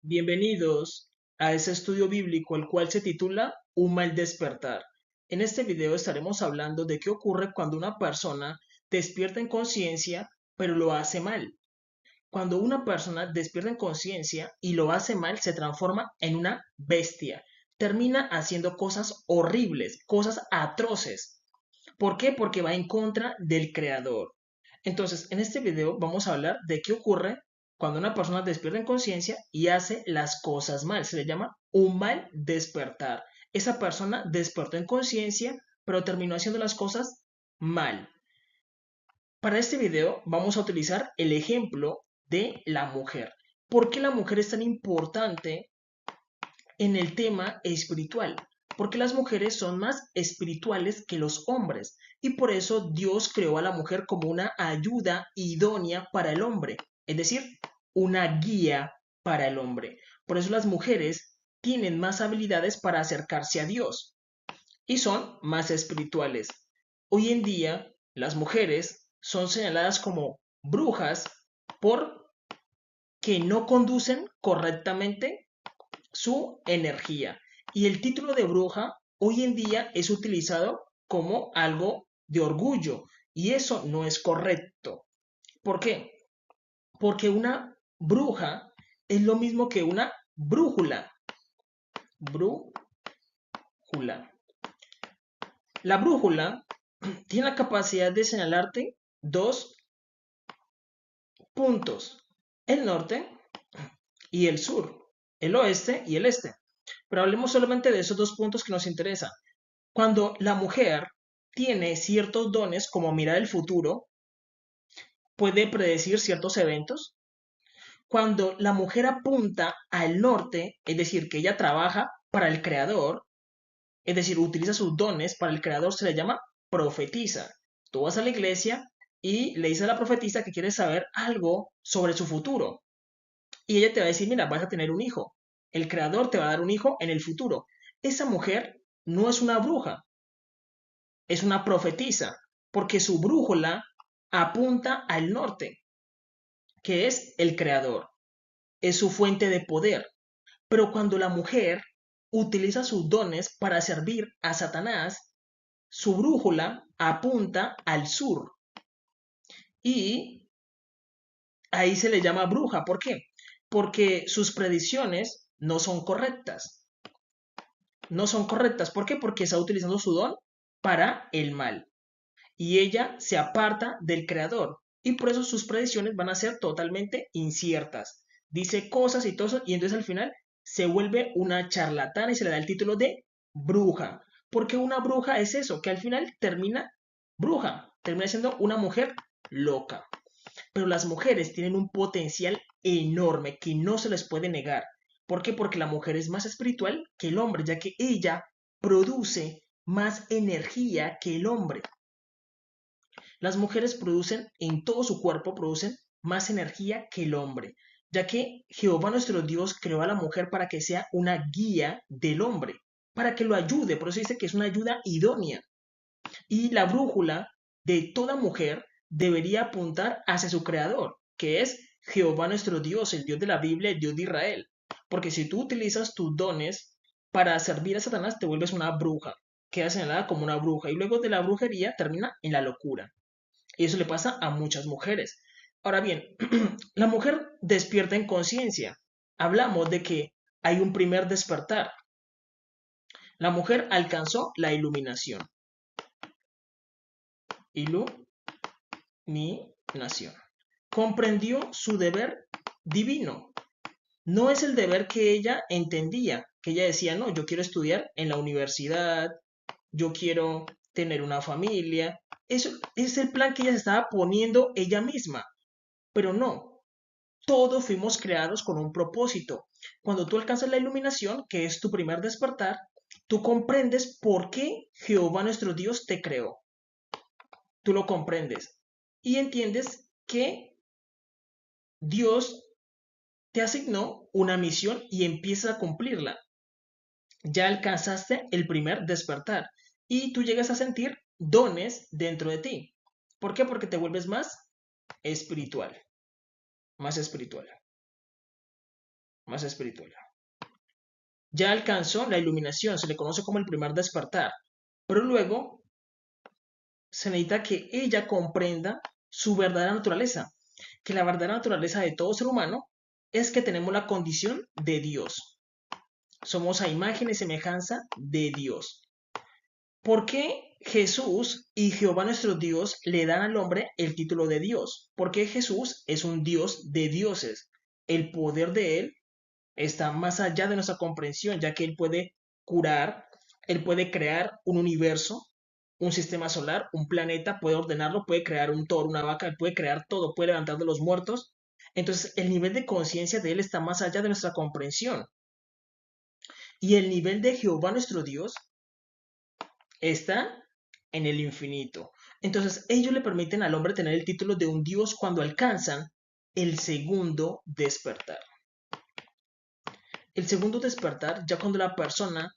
Bienvenidos a ese estudio bíblico el cual se titula Un mal despertar. En este video estaremos hablando de qué ocurre cuando una persona despierta en conciencia pero lo hace mal. Cuando una persona despierta en conciencia y lo hace mal se transforma en una bestia. Termina haciendo cosas horribles, cosas atroces. ¿Por qué? Porque va en contra del creador. Entonces, en este video vamos a hablar de qué ocurre cuando una persona despierta en conciencia y hace las cosas mal. Se le llama un mal despertar. Esa persona despertó en conciencia, pero terminó haciendo las cosas mal. Para este video vamos a utilizar el ejemplo de la mujer. ¿Por qué la mujer es tan importante en el tema espiritual? Porque las mujeres son más espirituales que los hombres y por eso Dios creó a la mujer como una ayuda idónea para el hombre, es decir, una guía para el hombre. Por eso las mujeres tienen más habilidades para acercarse a Dios y son más espirituales. Hoy en día las mujeres son señaladas como brujas porque no conducen correctamente su energía. Y el título de bruja hoy en día es utilizado como algo de orgullo y eso no es correcto. ¿Por qué? Porque una bruja es lo mismo que una brújula. Brújula. La brújula tiene la capacidad de señalarte dos puntos, el norte y el sur, el oeste y el este. Pero hablemos solamente de esos dos puntos que nos interesan. Cuando la mujer tiene ciertos dones como mirar el futuro, puede predecir ciertos eventos. Cuando la mujer apunta al norte, es decir, que ella trabaja para el creador, es decir, utiliza sus dones para el creador, se le llama profetisa. Tú vas a la iglesia y le dices a la profetisa que quieres saber algo sobre su futuro. Y ella te va a decir, mira, vas a tener un hijo. El creador te va a dar un hijo en el futuro. Esa mujer no es una bruja, es una profetisa, porque su brújula apunta al norte, que es el creador, es su fuente de poder. Pero cuando la mujer utiliza sus dones para servir a Satanás, su brújula apunta al sur y ahí se le llama bruja. ¿Por qué? Porque sus predicciones no son correctas. No son correctas. ¿Por qué? Porque está utilizando su don para el mal. Y ella se aparta del creador y por eso sus predicciones van a ser totalmente inciertas. Dice cosas y todo eso y entonces al final se vuelve una charlatana y se le da el título de bruja. Porque una bruja es eso, que al final termina bruja, termina siendo una mujer loca. Pero las mujeres tienen un potencial enorme que no se les puede negar. ¿Por qué? Porque la mujer es más espiritual que el hombre, ya que ella produce más energía que el hombre. Las mujeres producen en todo su cuerpo, producen más energía que el hombre, ya que Jehová nuestro Dios creó a la mujer para que sea una guía del hombre, para que lo ayude, por eso dice que es una ayuda idónea. Y la brújula de toda mujer debería apuntar hacia su creador, que es Jehová nuestro Dios, el Dios de la Biblia, el Dios de Israel. Porque si tú utilizas tus dones para servir a Satanás, te vuelves una bruja, quedas señalada como una bruja y luego de la brujería termina en la locura. Y eso le pasa a muchas mujeres. Ahora bien, la mujer despierta en conciencia. Hablamos de que hay un primer despertar. La mujer alcanzó la iluminación. Iluminación. Comprendió su deber divino. No es el deber que ella entendía, que ella decía, no, yo quiero estudiar en la universidad, yo quiero tener una familia. Eso es el plan que ella se estaba poniendo ella misma. Pero no, todos fuimos creados con un propósito. Cuando tú alcanzas la iluminación, que es tu primer despertar, tú comprendes por qué Jehová nuestro Dios te creó. Tú lo comprendes y entiendes que Dios te asignó una misión y empiezas a cumplirla. Ya alcanzaste el primer despertar y tú llegas a sentir dones dentro de ti. ¿Por qué? Porque te vuelves más espiritual, más espiritual, más espiritual. Ya alcanzó la iluminación, se le conoce como el primer despertar, pero luego se necesita que ella comprenda su verdadera naturaleza, que la verdadera naturaleza de todo ser humano es que tenemos la condición de Dios. Somos a imagen y semejanza de Dios. ¿Por qué Jesús y Jehová nuestro Dios le dan al hombre el título de Dios? Porque Jesús es un Dios de dioses. El poder de Él está más allá de nuestra comprensión, ya que Él puede curar, Él puede crear un universo, un sistema solar, un planeta, puede ordenarlo, puede crear un toro, una vaca, Él puede crear todo, puede levantar de los muertos. Entonces, el nivel de conciencia de Él está más allá de nuestra comprensión. Y el nivel de Jehová nuestro Dios está en el infinito. Entonces, ellos le permiten al hombre tener el título de un Dios cuando alcanzan el segundo despertar. El segundo despertar, ya cuando la persona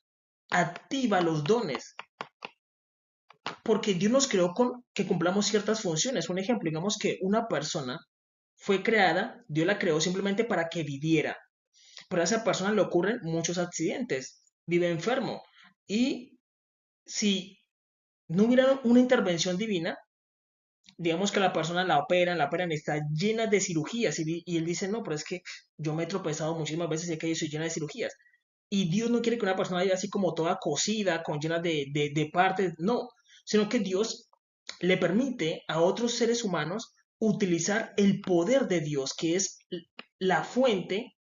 activa los dones, porque Dios nos creó con que cumplamos ciertas funciones. Un ejemplo, digamos que una persona fue creada, Dios la creó simplemente para que viviera, pero a esa persona le ocurren muchos accidentes, vive enfermo, y si no hubiera una intervención divina, digamos que la operan, está llena de cirugías y él dice, no, pero es que yo me he tropezado muchísimas veces y que yo soy llena de cirugías. Y Dios no quiere que una persona vaya así como toda cosida, con llena de partes, no, sino que Dios le permite a otros seres humanos utilizar el poder de Dios, que es la fuente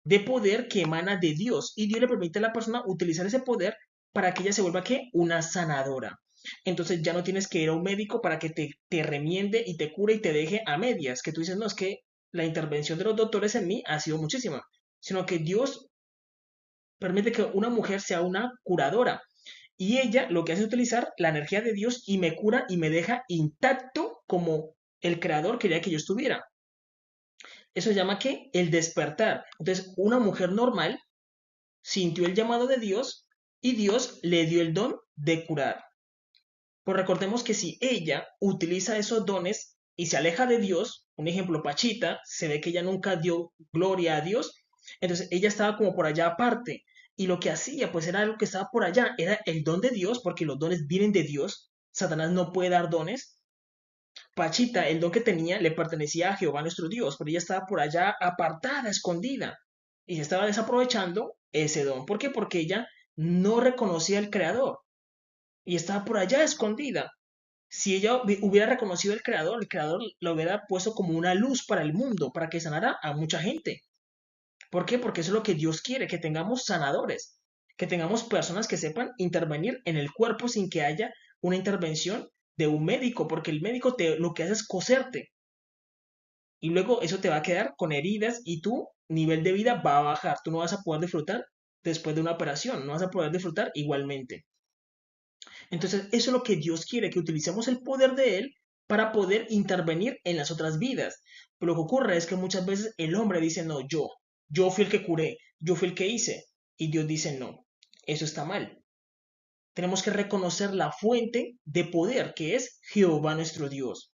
de poder que emana de Dios. Y Dios le permite a la persona utilizar ese poder para que ella se vuelva ¿qué? Una sanadora. Entonces ya no tienes que ir a un médico para que te remiende y te cure y te deje a medias, que tú dices, no, es que la intervención de los doctores en mí ha sido muchísima, sino que Dios permite que una mujer sea una curadora. Y ella lo que hace es utilizar la energía de Dios y me cura y me deja intacto como el creador quería que yo estuviera. Eso se llama que el despertar. Entonces, una mujer normal sintió el llamado de Dios y Dios le dio el don de curar. Pues recordemos que si ella utiliza esos dones y se aleja de Dios, un ejemplo, Pachita, se ve que ella nunca dio gloria a Dios, entonces ella estaba como por allá aparte. Y lo que hacía, pues era algo que estaba por allá, era el don de Dios, porque los dones vienen de Dios. Satanás no puede dar dones. Pachita, el don que tenía, le pertenecía a Jehová nuestro Dios, pero ella estaba por allá apartada, escondida. Y se estaba desaprovechando ese don. ¿Por qué? Porque ella no reconocía al Creador y estaba por allá escondida. Si ella hubiera reconocido al Creador, el Creador lo hubiera puesto como una luz para el mundo, para que sanara a mucha gente. ¿Por qué? Porque eso es lo que Dios quiere, que tengamos sanadores, que tengamos personas que sepan intervenir en el cuerpo sin que haya una intervención de un médico, porque el médico lo que hace es coserte y luego eso te va a quedar con heridas y tu nivel de vida va a bajar. Tú no vas a poder disfrutar después de una operación, no vas a poder disfrutar igualmente. Entonces, eso es lo que Dios quiere, que utilicemos el poder de Él para poder intervenir en las otras vidas. Pero lo que ocurre es que muchas veces el hombre dice, no, yo fui el que curé, yo fui el que hice. Y Dios dice, no, eso está mal. Tenemos que reconocer la fuente de poder que es Jehová nuestro Dios.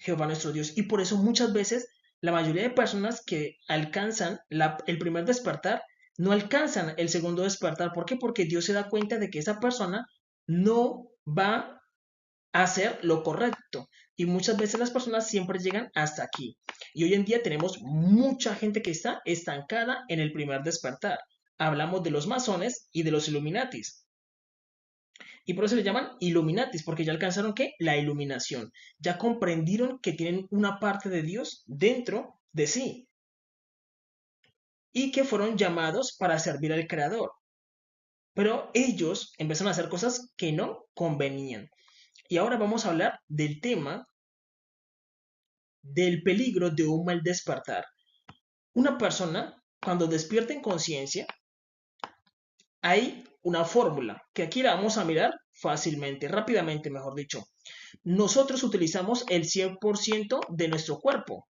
Jehová nuestro Dios. Y por eso muchas veces la mayoría de personas que alcanzan el primer despertar no alcanzan el segundo despertar. ¿Por qué? Porque Dios se da cuenta de que esa persona no va a hacer lo correcto. Y muchas veces las personas siempre llegan hasta aquí. Y hoy en día tenemos mucha gente que está estancada en el primer despertar. Hablamos de los masones y de los Illuminatis. Y por eso le llaman Illuminatis, porque ya alcanzaron ¿qué? La iluminación. Ya comprendieron que tienen una parte de Dios dentro de sí y que fueron llamados para servir al Creador. Pero ellos empezaron a hacer cosas que no convenían. Y ahora vamos a hablar del tema del peligro de un mal despertar. Una persona, cuando despierta en conciencia, hay una fórmula que aquí la vamos a mirar fácilmente, rápidamente, mejor dicho. Nosotros utilizamos el 100% de nuestro cuerpo.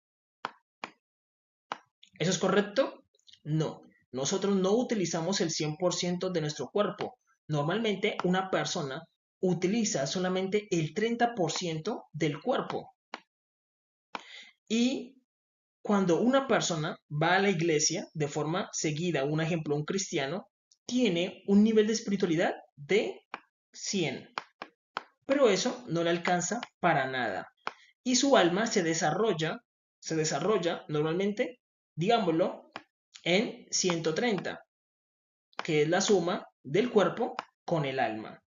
¿Eso es correcto? No. Nosotros no utilizamos el 100% de nuestro cuerpo. Normalmente una persona utiliza solamente el 30% del cuerpo. Y Cuando una persona va a la iglesia de forma seguida, un ejemplo, un cristiano, tiene un nivel de espiritualidad de 100, pero eso no le alcanza para nada. Y su alma se desarrolla normalmente, digámoslo, en 130, que es la suma del cuerpo con el alma,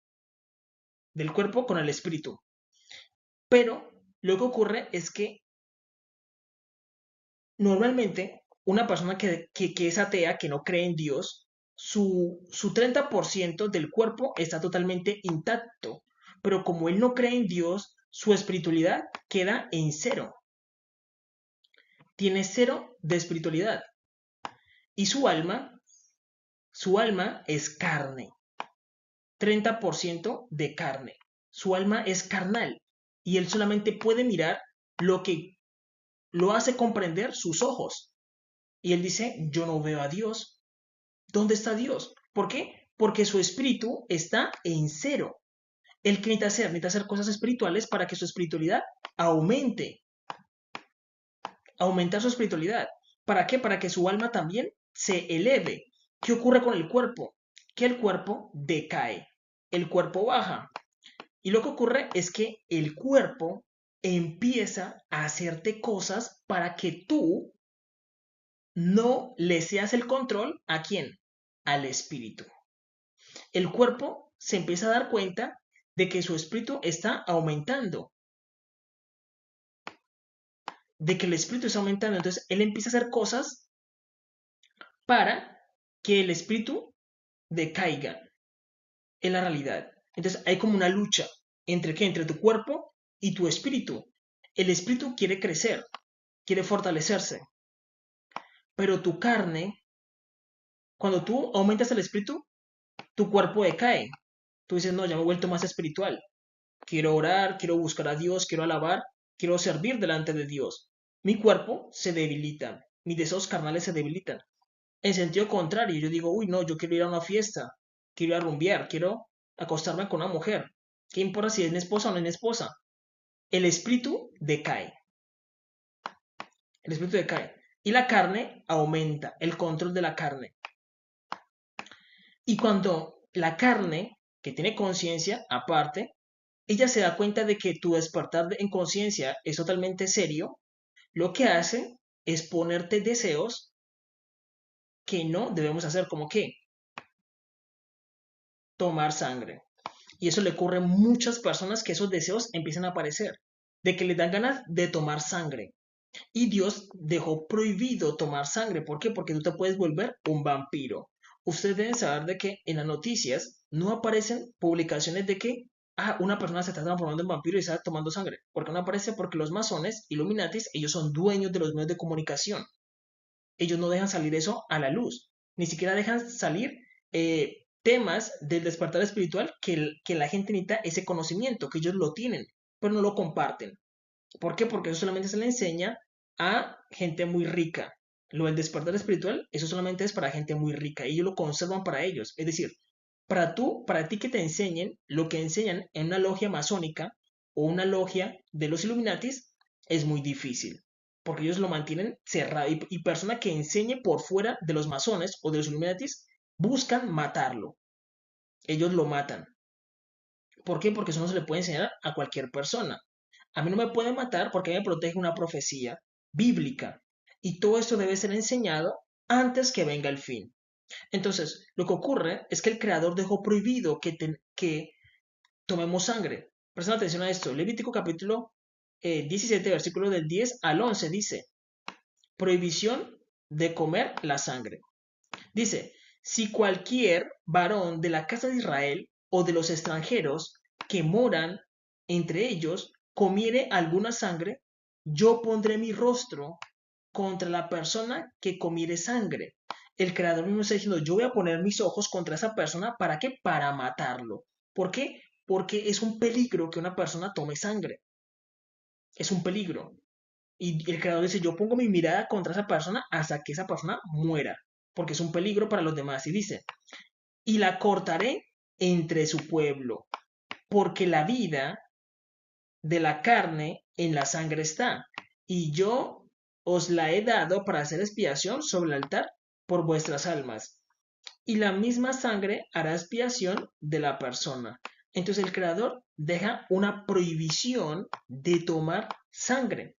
del cuerpo con el espíritu. Pero lo que ocurre es que normalmente una persona que es atea, que no cree en Dios, su 30% del cuerpo está totalmente intacto, pero como él no cree en Dios, su espiritualidad queda en cero. Tiene cero de espiritualidad. Y su alma es carne, 30% de carne. Su alma es carnal y él solamente puede mirar lo que lo hace comprender sus ojos. Y él dice, yo no veo a Dios. ¿Dónde está Dios? ¿Por qué? Porque su espíritu está en cero. Él que necesita hacer cosas espirituales para que su espiritualidad aumente. Aumentar su espiritualidad. ¿Para qué? Para que su alma también se eleve. ¿Qué ocurre con el cuerpo? Que el cuerpo decae. El cuerpo baja. Y lo que ocurre es que el cuerpo empieza a hacerte cosas para que tú no le seas el control ¿a quién? Al espíritu. El cuerpo se empieza a dar cuenta de que su espíritu está aumentando, de que el espíritu está aumentando. Entonces él empieza a hacer cosas para que el espíritu decaiga en la realidad. Entonces hay como una lucha entre qué, entre tu cuerpo y tu espíritu. El espíritu quiere crecer, quiere fortalecerse, pero tu carne, cuando tú aumentas el espíritu, tu cuerpo decae. Tú dices, no, ya me he vuelto más espiritual. Quiero orar, quiero buscar a Dios, quiero alabar, quiero servir delante de Dios. Mi cuerpo se debilita, mis deseos carnales se debilitan. En sentido contrario, yo digo, uy, no, yo quiero ir a una fiesta, quiero ir a rumbear, quiero acostarme con una mujer. ¿Qué importa si es mi esposa o no es mi esposa? El espíritu decae. El espíritu decae. Y la carne aumenta, el control de la carne. Y cuando la carne, que tiene conciencia aparte, ella se da cuenta de que tu despertar en conciencia es totalmente serio, lo que hace es ponerte deseos que no debemos hacer, como que tomar sangre. Y eso le ocurre a muchas personas, que esos deseos empiezan a aparecer, de que les dan ganas de tomar sangre. Y Dios dejó prohibido tomar sangre. ¿Por qué? Porque tú te puedes volver un vampiro. Ustedes deben saber de que en las noticias no aparecen publicaciones de que una persona se está transformando en vampiro y está tomando sangre. ¿Por qué no aparece? Porque los masones, Illuminatis, ellos son dueños de los medios de comunicación. Ellos no dejan salir eso a la luz. Ni siquiera dejan salir temas del despertar espiritual que la gente necesita ese conocimiento, que ellos lo tienen, pero no lo comparten. ¿Por qué? Porque eso solamente se le enseña a gente muy rica. Lo del despertar espiritual, eso solamente es para gente muy rica y ellos lo conservan para ellos. Es decir, para ti que te enseñen lo que enseñan en una logia masónica o una logia de los Illuminatis, es muy difícil, porque ellos lo mantienen cerrado y persona que enseñe por fuera de los masones o de los Illuminatis buscan matarlo. Ellos lo matan. ¿Por qué? Porque eso no se le puede enseñar a cualquier persona. A mí no me pueden matar porque me protege una profecía bíblica. Y todo esto debe ser enseñado antes que venga el fin. Entonces, lo que ocurre es que el Creador dejó prohibido que tomemos sangre. Presten atención a esto. Levítico capítulo 17, versículo del 10 al 11 dice, prohibición de comer la sangre. Dice, si cualquier varón de la casa de Israel o de los extranjeros que moran entre ellos comiere alguna sangre, yo pondré mi rostro contra la persona que comiere sangre. El creador mismo está diciendo, yo voy a poner mis ojos contra esa persona, ¿para qué? Para matarlo. ¿Por qué? Porque es un peligro que una persona tome sangre. Es un peligro. Y el creador dice, yo pongo mi mirada contra esa persona hasta que esa persona muera, porque es un peligro para los demás. Y dice, y la cortaré entre su pueblo, porque la vida de la carne en la sangre está. Y yo os la he dado para hacer expiación sobre el altar por vuestras almas. Y la misma sangre hará expiación de la persona. Entonces el Creador deja una prohibición de tomar sangre.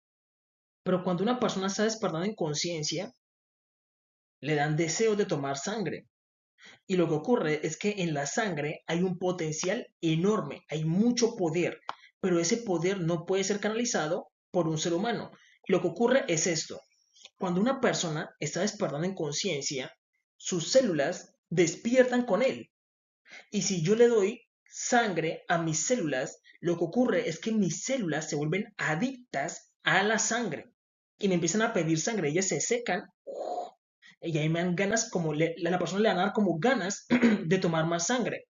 Pero cuando una persona está despertando en conciencia, le dan deseo de tomar sangre. Y lo que ocurre es que en la sangre hay un potencial enorme, hay mucho poder, pero ese poder no puede ser canalizado por un ser humano. Y lo que ocurre es esto. Cuando una persona está despertando en conciencia, sus células despiertan con él. Y si yo le doy sangre a mis células, lo que ocurre es que mis células se vuelven adictas a la sangre y me empiezan a pedir sangre. Ellas se secan y ahí me dan ganas, como la persona le van a dar como ganas de tomar más sangre.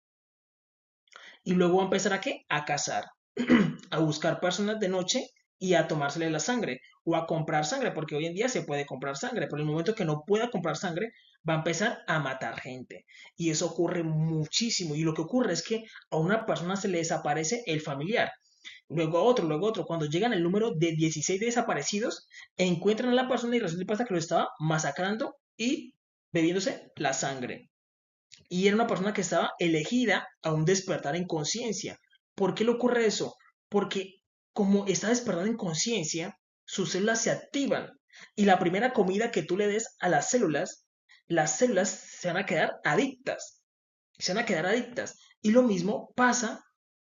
Y luego va a empezar a qué? A cazar, a buscar personas de noche y a tomársele la sangre o a comprar sangre, porque hoy en día se puede comprar sangre, pero en el momento que no pueda comprar sangre, va a empezar a matar gente. Y eso ocurre muchísimo. Y lo que ocurre es que a una persona se le desaparece el familiar, luego a otro, luego a otro. Cuando llegan el número de 16 desaparecidos, encuentran a la persona y resulta y pasa que lo estaba masacrando y bebiéndose la sangre. Y era una persona que estaba elegida a un despertar en conciencia. ¿Por qué le ocurre eso? Porque como está despertando en conciencia, sus células se activan y la primera comida que tú le des a las células se van a quedar adictas. Se van a quedar adictas. Y lo mismo pasa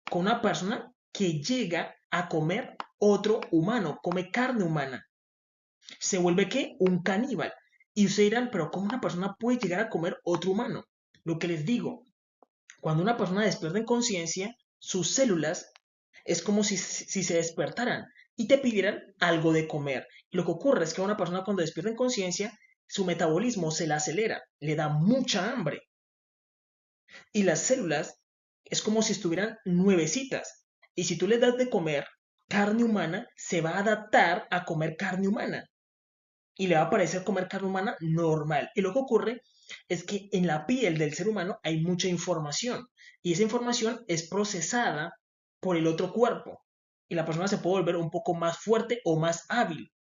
con una persona que llega a comer otro humano, come carne humana. Se vuelve ¿qué? Un caníbal. Y ustedes dirán, pero ¿cómo una persona puede llegar a comer otro humano? Lo que les digo, cuando una persona despierta en conciencia, sus células es como si se despertaran y te pidieran algo de comer. Lo que ocurre es que una persona cuando despierta en conciencia, su metabolismo se le acelera, le da mucha hambre. Y las células es como si estuvieran nuevecitas. Y si tú le das de comer carne humana, se va a adaptar a comer carne humana. Y le va a parecer comer carne humana normal. Y lo que ocurre es que en la piel del ser humano hay mucha información y esa información es procesada por el otro cuerpo y la persona se puede volver un poco más fuerte o más hábil.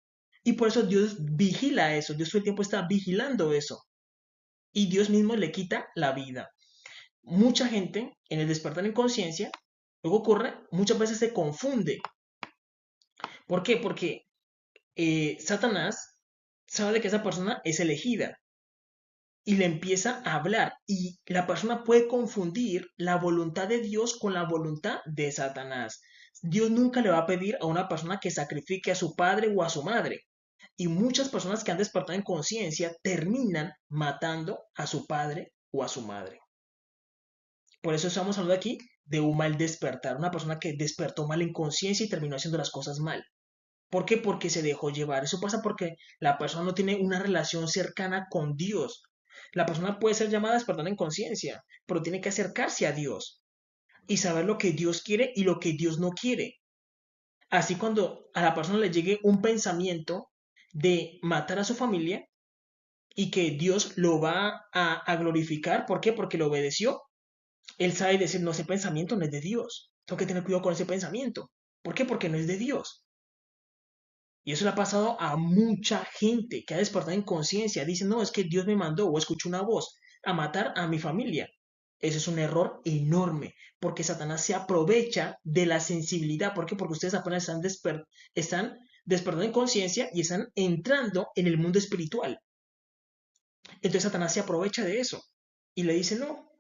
Y por eso Dios vigila eso, Dios todo el tiempo está vigilando eso y Dios mismo le quita la vida. Mucha gente en el despertar en conciencia, luego ocurre, muchas veces se confunde. ¿Por qué? Porque Satanás sabe de que esa persona es elegida y le empieza a hablar y la persona puede confundir la voluntad de Dios con la voluntad de Satanás. Dios nunca le va a pedir a una persona que sacrifique a su padre o a su madre. Y muchas personas que han despertado en conciencia terminan matando a su padre o a su madre. Por eso estamos hablando aquí de un mal despertar, una persona que despertó mal en conciencia y terminó haciendo las cosas mal. ¿Por qué? Porque se dejó llevar. Eso pasa porque la persona no tiene una relación cercana con Dios. La persona puede ser llamada a despertar en conciencia, pero tiene que acercarse a Dios y saber lo que Dios quiere y lo que Dios no quiere. Así cuando a la persona le llegue un pensamiento de matar a su familia y que Dios lo va a glorificar, ¿por qué? Porque lo obedeció. Él sabe decir, no, ese pensamiento no es de Dios. Tengo que tener cuidado con ese pensamiento. ¿Por qué? Porque no es de Dios. Y eso le ha pasado a mucha gente que ha despertado en conciencia. Dice, no, es que Dios me mandó o escuché una voz a matar a mi familia. Ese es un error enorme, porque Satanás se aprovecha de la sensibilidad. ¿Por qué? Porque ustedes apenas están despertando en conciencia y están entrando en el mundo espiritual. Entonces Satanás se aprovecha de eso y le dice, no,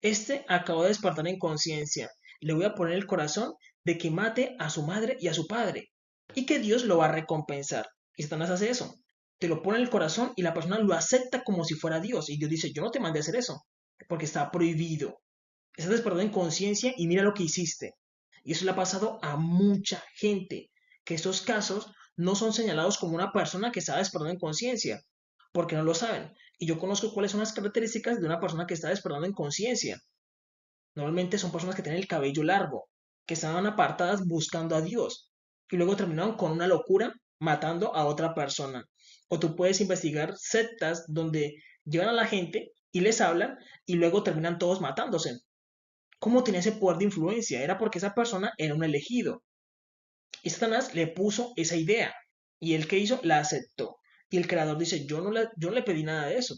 este acabó de despertar en conciencia. Le voy a poner el corazón de que mate a su madre y a su padre y que Dios lo va a recompensar. Y Satanás hace eso. Te lo pone en el corazón y la persona lo acepta como si fuera Dios. Y Dios dice, yo no te mandé a hacer eso, porque está prohibido. Estás despertando en conciencia y mira lo que hiciste. Y eso le ha pasado a mucha gente, que estos casos no son señalados como una persona que está despertando en conciencia, porque no lo saben. Y yo conozco cuáles son las características de una persona que está despertando en conciencia. Normalmente son personas que tienen el cabello largo, que estaban apartadas buscando a Dios y luego terminaron con una locura matando a otra persona. O tú puedes investigar sectas donde llevan a la gente y les hablan y luego terminan todos matándose. ¿Cómo tenía ese poder de influencia? Era porque esa persona era un elegido. Y Satanás le puso esa idea Y él que hizo, la aceptó. Y el creador dice, yo no le pedí nada de eso.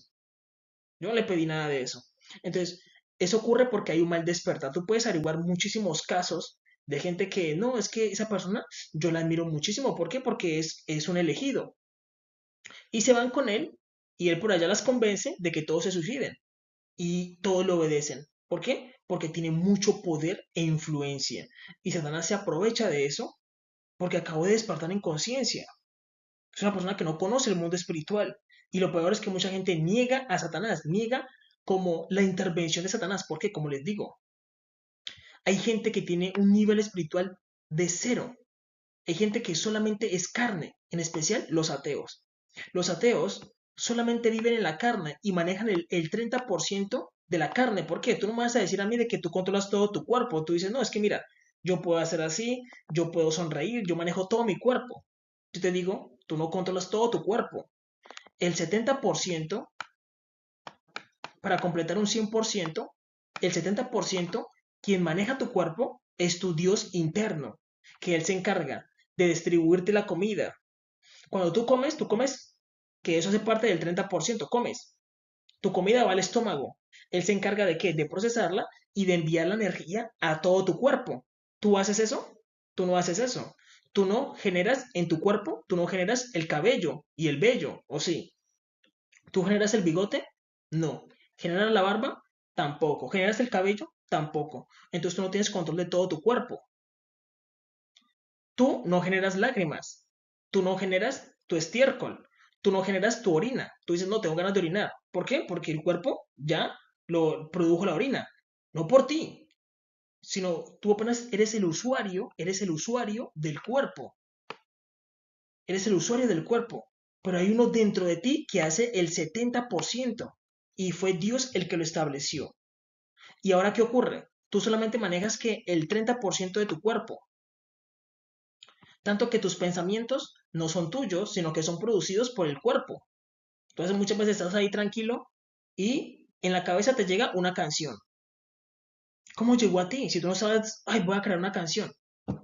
Yo no le pedí nada de eso. Entonces, eso ocurre porque hay un mal despertar. Tú puedes averiguar muchísimos casos de gente que, no, es que esa persona yo la admiro muchísimo. ¿Por qué? Porque es un elegido. Y se van con él y él por allá las convence de que todos se suiciden y todos lo obedecen. ¿Por qué? Porque tiene mucho poder e influencia. Y Satanás se aprovecha de eso porque acabó de despertar en conciencia. Es una persona que no conoce el mundo espiritual. Y lo peor es que mucha gente niega a Satanás, niega como la intervención de Satanás. Porque, como les digo, hay gente que tiene un nivel espiritual de cero. Hay gente que solamente es carne, en especial los ateos. Los ateos solamente viven en la carne y manejan el 30% de la carne. ¿Por qué? Tú no me vas a decir a mí de que tú controlas todo tu cuerpo. Tú dices, no, es que mira, yo puedo hacer así, yo puedo sonreír, yo manejo todo mi cuerpo. Yo te digo, tú no controlas todo tu cuerpo. El 70%, para completar un 100%, el 70%, quien maneja tu cuerpo es tu Dios interno, que Él se encarga de distribuirte la comida. Cuando tú comes, que eso hace parte del 30%, comes. Tu comida va al estómago. Él se encarga de qué? De procesarla y de enviar la energía a todo tu cuerpo. ¿Tú haces eso? Tú no haces eso. Tú no generas en tu cuerpo, tú no generas el cabello y el vello, ¿o sí? ¿Tú generas el bigote? No. ¿Generas la barba? Tampoco. ¿Generas el cabello? Tampoco. Entonces tú no tienes control de todo tu cuerpo. Tú no generas lágrimas. Tú no generas tu estiércol. Tú no generas tu orina. Tú dices, no, tengo ganas de orinar. ¿Por qué? Porque el cuerpo ya lo produjo la orina. No por ti, sino tú apenas eres el usuario del cuerpo. Eres el usuario del cuerpo. Pero hay uno dentro de ti que hace el 70%. Y fue Dios el que lo estableció. ¿Y ahora qué ocurre? Tú solamente manejas que el 30% de tu cuerpo. Tanto que tus pensamientos no son tuyos, sino que son producidos por el cuerpo. Entonces muchas veces estás ahí tranquilo y en la cabeza te llega una canción. ¿Cómo llegó a ti? Si tú no sabes, ay, voy a crear una canción.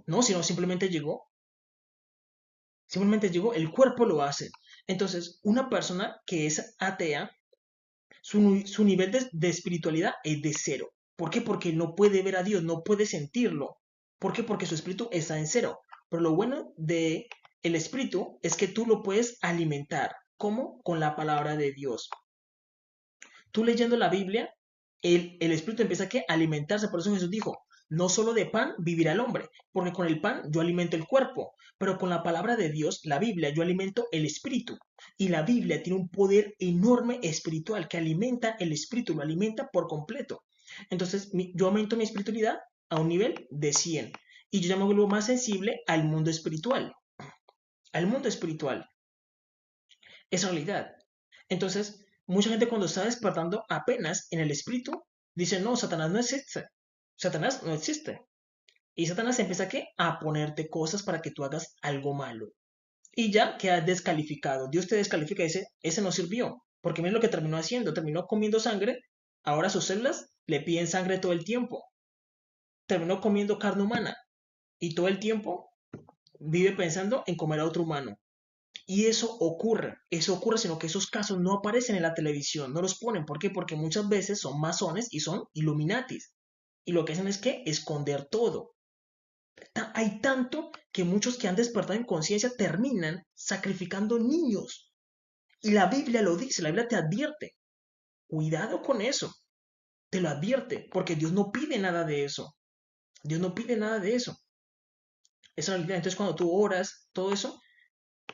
No, sino simplemente llegó. Simplemente llegó, el cuerpo lo hace. Entonces, una persona que es atea, su nivel de espiritualidad es de cero. ¿Por qué? Porque no puede ver a Dios, no puede sentirlo. ¿Por qué? Porque su espíritu está en cero. Pero lo bueno de el espíritu es que tú lo puedes alimentar. ¿Cómo? Con la palabra de Dios. Tú leyendo la Biblia, el espíritu empieza a alimentarse. Por eso Jesús dijo, no solo de pan vivirá el hombre, porque con el pan yo alimento el cuerpo, pero con la palabra de Dios, la Biblia, yo alimento el espíritu. Y la Biblia tiene un poder enorme espiritual que alimenta el espíritu, lo alimenta por completo. Entonces yo aumento mi espiritualidad a un nivel de 100 y yo ya me vuelvo más sensible al mundo espiritual. Al mundo espiritual. Es realidad. Entonces, mucha gente cuando está despertando apenas en el espíritu, dice, no, Satanás no existe. Satanás no existe. Y Satanás empieza ¿qué? A ponerte cosas para que tú hagas algo malo. Y ya quedas descalificado. Dios te descalifica y dice, ese no sirvió. Porque mira lo que terminó haciendo. Terminó comiendo sangre. Ahora sus células le piden sangre todo el tiempo. Terminó comiendo carne humana. Y todo el tiempo vive pensando en comer a otro humano. Y eso ocurre, sino que esos casos no aparecen en la televisión, no los ponen. ¿Por qué? Porque muchas veces son masones y son illuminatis. Y lo que hacen es que esconder todo. Hay tanto que muchos que han despertado en conciencia terminan sacrificando niños. Y la Biblia lo dice, la Biblia te advierte. Cuidado con eso. Te lo advierte, porque Dios no pide nada de eso. Dios no pide nada de eso. Esa realidad. Entonces cuando tú oras, todo eso,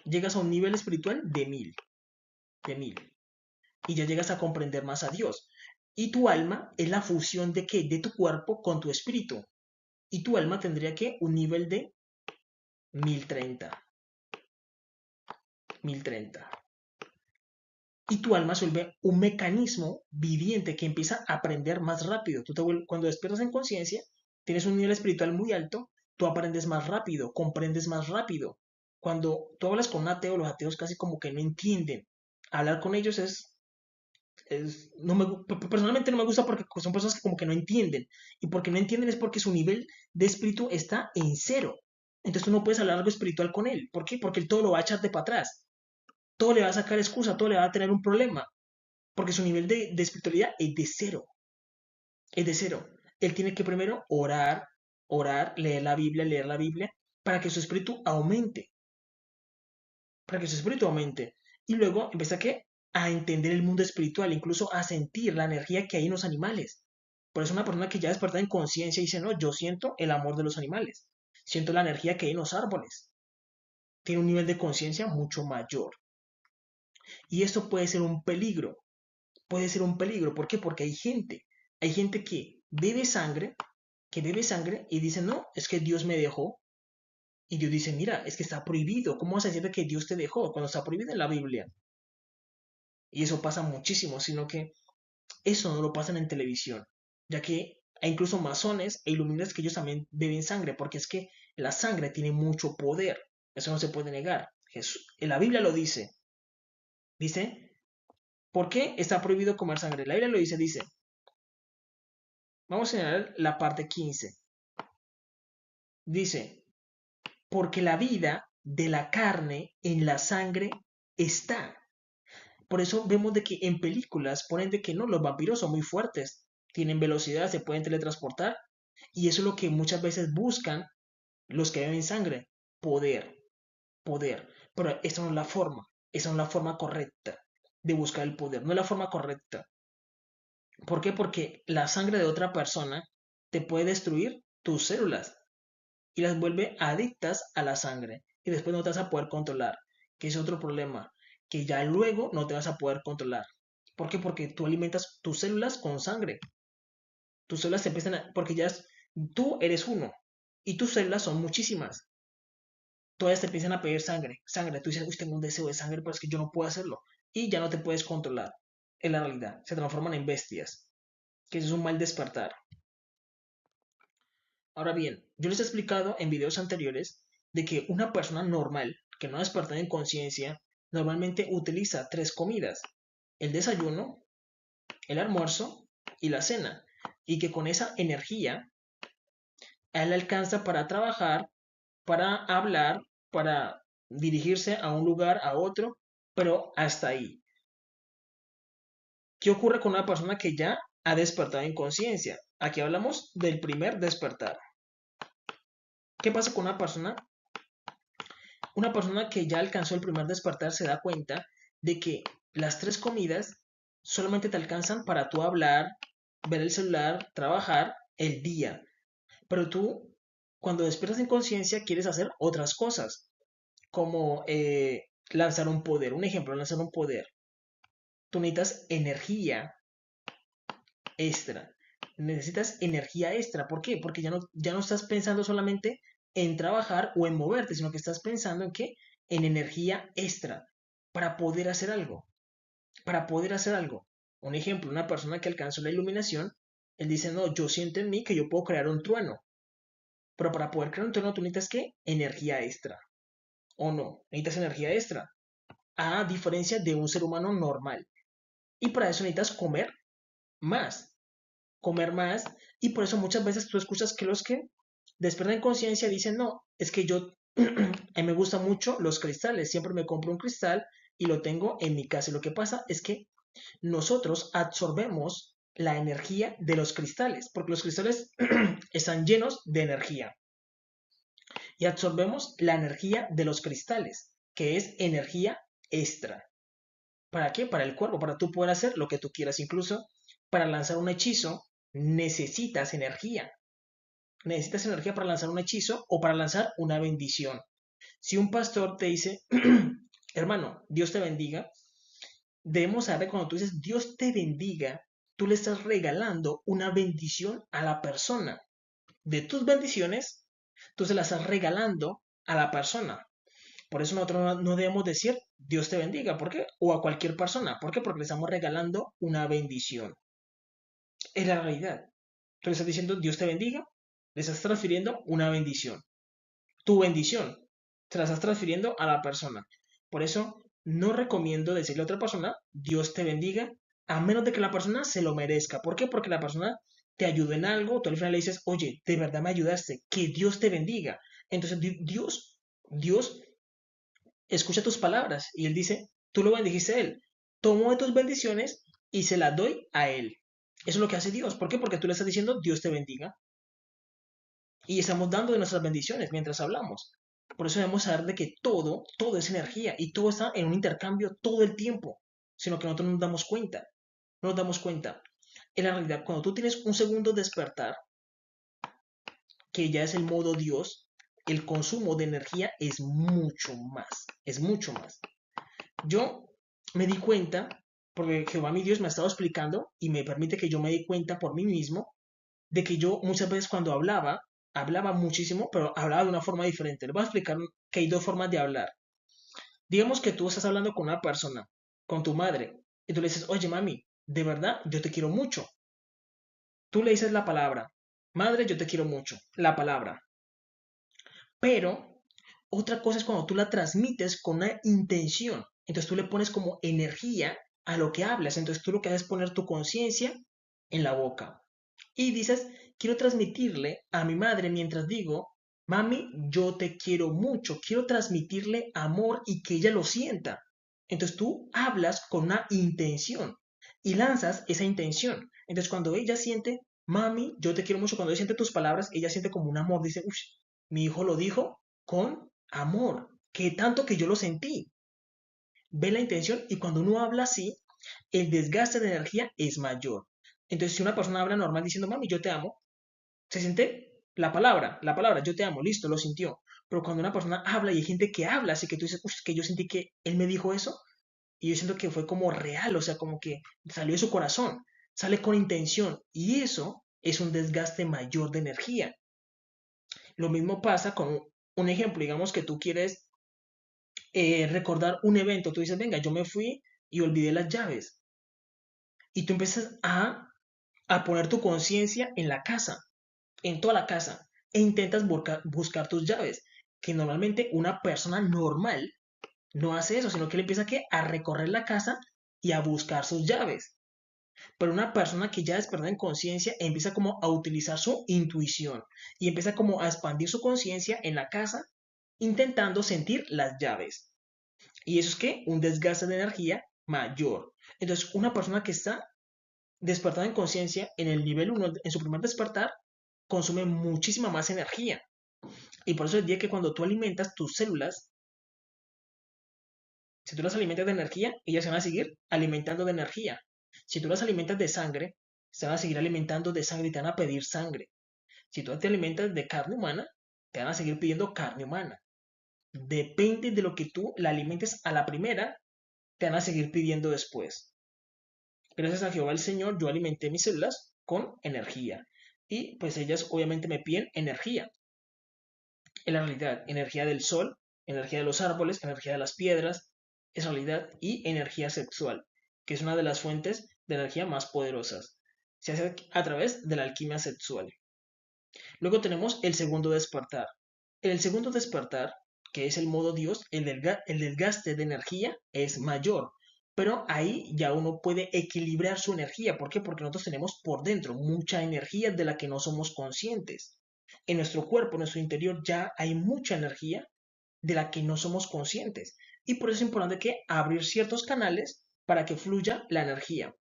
llegas a un nivel espiritual de 1000. De 1000. Y ya llegas a comprender más a Dios. Y tu alma es la fusión de qué? De tu cuerpo con tu espíritu. Y tu alma tendría que un nivel de 1030. 1030. Y tu alma se vuelve un mecanismo viviente que empieza a aprender más rápido. Cuando despiertas en conciencia, tienes un nivel espiritual muy alto, tú aprendes más rápido, comprendes más rápido. Cuando tú hablas con un ateo, los ateos casi como que no entienden. Hablar con ellos no personalmente no me gusta porque son personas que como que no entienden. Y porque no entienden es porque su nivel de espíritu está en cero. Entonces tú no puedes hablar algo espiritual con él. ¿Por qué? Porque él todo lo va a echar de para atrás. Todo le va a sacar excusa, todo le va a tener un problema. Porque su nivel de espiritualidad es de cero. Es de cero. Él tiene que primero orar, orar, leer la Biblia, para que su espíritu aumente. Para que su espíritu aumente. Y luego empieza a entender el mundo espiritual, incluso a sentir la energía que hay en los animales. Por eso una persona que ya desperta en conciencia dice, no, yo siento el amor de los animales. Siento la energía que hay en los árboles. Tiene un nivel de conciencia mucho mayor. Y esto puede ser un peligro. Puede ser un peligro. ¿Por qué? Porque hay gente que bebe sangre y dice, no, es que Dios me dejó. Y Dios dice, mira, es que está prohibido. ¿Cómo vas a decir que Dios te dejó cuando está prohibido en la Biblia? Y eso pasa muchísimo, sino que eso no lo pasan en televisión, ya que hay incluso masones e iluminados que ellos también beben sangre, porque es que la sangre tiene mucho poder. Eso no se puede negar. Jesús, en la Biblia lo dice. Dice, ¿por qué está prohibido comer sangre? La Biblia lo dice, dice, vamos a señalar la parte 15. Dice, porque la vida de la carne en la sangre está. Por eso vemos de que en películas ponen de que no, los vampiros son muy fuertes, tienen velocidad, se pueden teletransportar. Y eso es lo que muchas veces buscan los que beben sangre. Poder, poder. Pero esa no es la forma, esa no es la forma correcta de buscar el poder, no es la forma correcta. ¿Por qué? Porque la sangre de otra persona te puede destruir tus células y las vuelve adictas a la sangre y después no te vas a poder controlar, que es otro problema, que ya luego no te vas a poder controlar. ¿Por qué? Porque tú alimentas tus células con sangre. Tus células se empiezan a, porque tú eres uno y tus células son muchísimas. Todas te empiezan a pedir sangre, sangre. Tú dices, uy, tengo un deseo de sangre, pero es que yo no puedo hacerlo. Y ya no te puedes controlar. En la realidad, se transforman en bestias, que eso es un mal despertar. Ahora bien, yo les he explicado en videos anteriores de que una persona normal, que no ha despertado en conciencia, normalmente utiliza tres comidas: el desayuno, el almuerzo y la cena. Y que con esa energía, a él le alcanza para trabajar, para hablar, para dirigirse a un lugar, a otro, pero hasta ahí. ¿Qué ocurre con una persona que ya ha despertado en conciencia? Aquí hablamos del primer despertar. ¿Qué pasa con una persona? Una persona que ya alcanzó el primer despertar se da cuenta de que las tres comidas solamente te alcanzan para tú hablar, ver el celular, trabajar el día. Pero tú, cuando despiertas en conciencia, quieres hacer otras cosas, como lanzar un poder. Un ejemplo, lanzar un poder. Tú necesitas energía extra. Necesitas energía extra. ¿Por qué? Porque ya no estás pensando solamente en trabajar o en moverte, sino que estás pensando en qué? En energía extra para poder hacer algo. Para poder hacer algo. Un ejemplo, una persona que alcanzó la iluminación, él dice, no, yo siento en mí que yo puedo crear un trueno. Pero para poder crear un trueno, tú necesitas qué? Energía extra. ¿O no? Necesitas energía extra. A diferencia de un ser humano normal. Y para eso necesitas más. Comer más. Y por eso muchas veces tú escuchas que los que despiertan conciencia dicen, no, es que yo, a mí me gustan mucho los cristales. Siempre me compro un cristal y lo tengo en mi casa. Y lo que pasa es que nosotros absorbemos la energía de los cristales, porque los cristales están llenos de energía. Y absorbemos la energía de los cristales, que es energía extra. ¿Para qué? Para el cuerpo, para tú poder hacer lo que tú quieras. Incluso para lanzar un hechizo necesitas energía. Necesitas energía para lanzar un hechizo o para lanzar una bendición. Si un pastor te dice, hermano, Dios te bendiga, debemos saber cuando tú dices Dios te bendiga, tú le estás regalando una bendición a la persona. De tus bendiciones, tú se las estás regalando a la persona. Por eso nosotros no debemos decir Dios te bendiga. ¿Por qué? O a cualquier persona. ¿Por qué? Porque le estamos regalando una bendición. Es la realidad. Tú le estás diciendo Dios te bendiga, le estás transfiriendo una bendición. Tu bendición te la estás transfiriendo a la persona. Por eso no recomiendo decirle a otra persona Dios te bendiga, a menos de que la persona se lo merezca. ¿Por qué? Porque la persona te ayuda en algo, tú al final le dices, oye, de verdad me ayudaste, que Dios te bendiga. Entonces Dios escucha tus palabras y Él dice, tú lo bendijiste a Él. Tomo de tus bendiciones y se las doy a Él. Eso es lo que hace Dios. ¿Por qué? Porque tú le estás diciendo, Dios te bendiga. Y estamos dando de nuestras bendiciones mientras hablamos. Por eso debemos saber de que todo es energía y todo está en un intercambio todo el tiempo, sino que nosotros no nos damos cuenta. No nos damos cuenta. En la realidad, cuando tú tienes un segundo despertar, que ya es el modo Dios, el consumo de energía es mucho más. Yo me di cuenta, porque Jehová mi Dios me ha estado explicando y me permite que yo me dé cuenta por mí mismo, de que yo muchas veces cuando hablaba muchísimo, pero hablaba de una forma diferente. Les voy a explicar que hay dos formas de hablar. Digamos que tú estás hablando con una persona, con tu madre, y tú le dices, oye mami, de verdad, yo te quiero mucho. Tú le dices la palabra, madre, yo te quiero mucho, la palabra. Pero otra cosa es cuando tú la transmites con una intención. Entonces tú le pones como energía a lo que hablas. Entonces tú lo que haces es poner tu conciencia en la boca. Y dices, quiero transmitirle a mi madre mientras digo, mami, yo te quiero mucho. Quiero transmitirle amor y que ella lo sienta. Entonces tú hablas con una intención y lanzas esa intención. Entonces cuando ella siente, mami, yo te quiero mucho, cuando ella siente tus palabras, ella siente como un amor. Dice, uff, mi hijo lo dijo con amor, que tanto que yo lo sentí. Ve la intención y cuando uno habla así, el desgaste de energía es mayor. Entonces, si una persona habla normal diciendo, mami, yo te amo, se siente la palabra, yo te amo, listo, lo sintió. Pero cuando una persona habla y hay gente que habla, así que tú dices, uff, que yo sentí que él me dijo eso, y yo siento que fue como real, o sea, como que salió de su corazón, sale con intención, y eso es un desgaste mayor de energía. Lo mismo pasa con un ejemplo, digamos que tú quieres recordar un evento, tú dices, venga, yo me fui y olvidé las llaves. Y tú empiezas a poner tu conciencia en la casa, en toda la casa, e intentas buscar tus llaves, que normalmente una persona normal no hace eso, sino que él empieza a recorrer la casa y a buscar sus llaves. Pero una persona que ya despertó en conciencia empieza como a utilizar su intuición y empieza como a expandir su conciencia en la casa intentando sentir las llaves. Y eso es que un desgaste de energía mayor. Entonces, una persona que está despertada en conciencia en el nivel uno, en su primer despertar, consume muchísima más energía. Y por eso el día que cuando tú alimentas tus células, si tú las alimentas de energía, ellas se van a seguir alimentando de energía. Si tú las alimentas de sangre, se van a seguir alimentando de sangre y te van a pedir sangre. Si tú te alimentas de carne humana, te van a seguir pidiendo carne humana. Depende de lo que tú la alimentes a la primera, te van a seguir pidiendo después. Gracias a Jehová el Señor, yo alimenté mis células con energía. Y pues ellas obviamente me piden energía. En la realidad, energía del sol, energía de los árboles, energía de las piedras, es realidad, y energía sexual, que es una de las fuentes de energía más poderosas. Se hace a través de la alquimia sexual. Luego tenemos el segundo despertar. En el segundo despertar, que es el modo Dios, el desgaste de energía es mayor. Pero ahí ya uno puede equilibrar su energía. ¿Por qué? Porque nosotros tenemos por dentro mucha energía de la que no somos conscientes. En nuestro cuerpo, en nuestro interior, ya hay mucha energía de la que no somos conscientes. Y por eso es importante que abrir ciertos canales para que fluya la energía.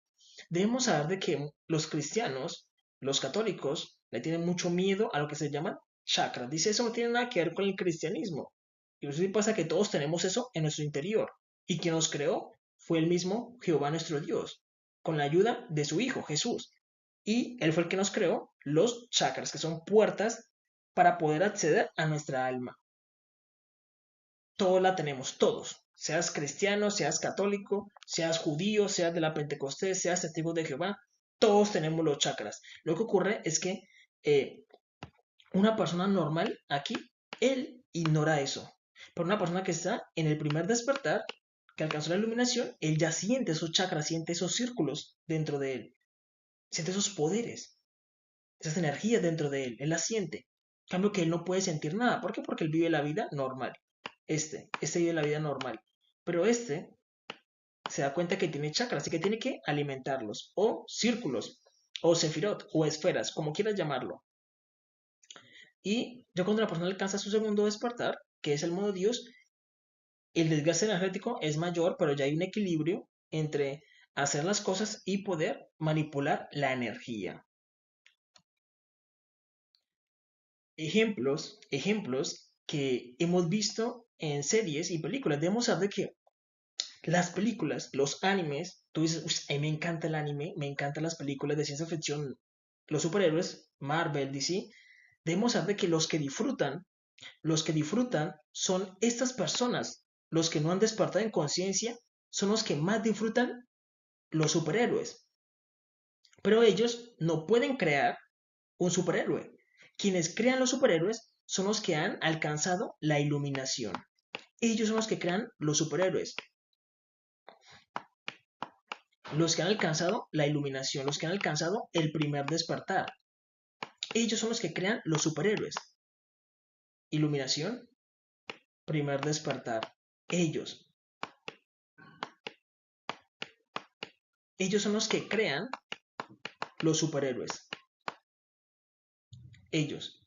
Debemos saber de que los cristianos, los católicos, le tienen mucho miedo a lo que se llaman chakras. Dice, eso no tiene nada que ver con el cristianismo. Y eso sí pasa que todos tenemos eso en nuestro interior. Y quien nos creó fue el mismo Jehová nuestro Dios, con la ayuda de su Hijo Jesús. Y Él fue el que nos creó los chakras, que son puertas para poder acceder a nuestra alma. Todos la tenemos, todos. Seas cristiano, seas católico, seas judío, seas de la Pentecostés, seas testigo de Jehová, todos tenemos los chakras. Lo que ocurre es que eh, una persona normal aquí, él ignora eso. Pero una persona que está en el primer despertar, que alcanzó la iluminación, él ya siente esos chakras, siente esos círculos dentro de él, siente esos poderes, esas energías dentro de él las siente. En cambio que él no puede sentir nada. ¿Por qué? Porque él vive la vida normal. Este vive la vida normal. Pero este se da cuenta que tiene chakras y que tiene que alimentarlos, o círculos, o sefirot, o esferas, como quieras llamarlo. Y ya cuando la persona alcanza su segundo despertar, que es el modo Dios, el desgaste energético es mayor, pero ya hay un equilibrio entre hacer las cosas y poder manipular la energía. Ejemplos que hemos visto en series y películas. Debemos saber que las películas, los animes, tú dices, a mí me encanta el anime, me encantan las películas de ciencia ficción, los superhéroes, Marvel, DC. Debemos saber que los que disfrutan son estas personas, los que no han despertado en conciencia, son los que más disfrutan los superhéroes. Pero ellos no pueden crear un superhéroe. Quienes crean los superhéroes son los que han alcanzado la iluminación. Ellos son los que crean los superhéroes. Los que han alcanzado la iluminación, los que han alcanzado el primer despertar. Ellos son los que crean los superhéroes. Iluminación, primer despertar. Ellos. Ellos son los que crean los superhéroes. Ellos.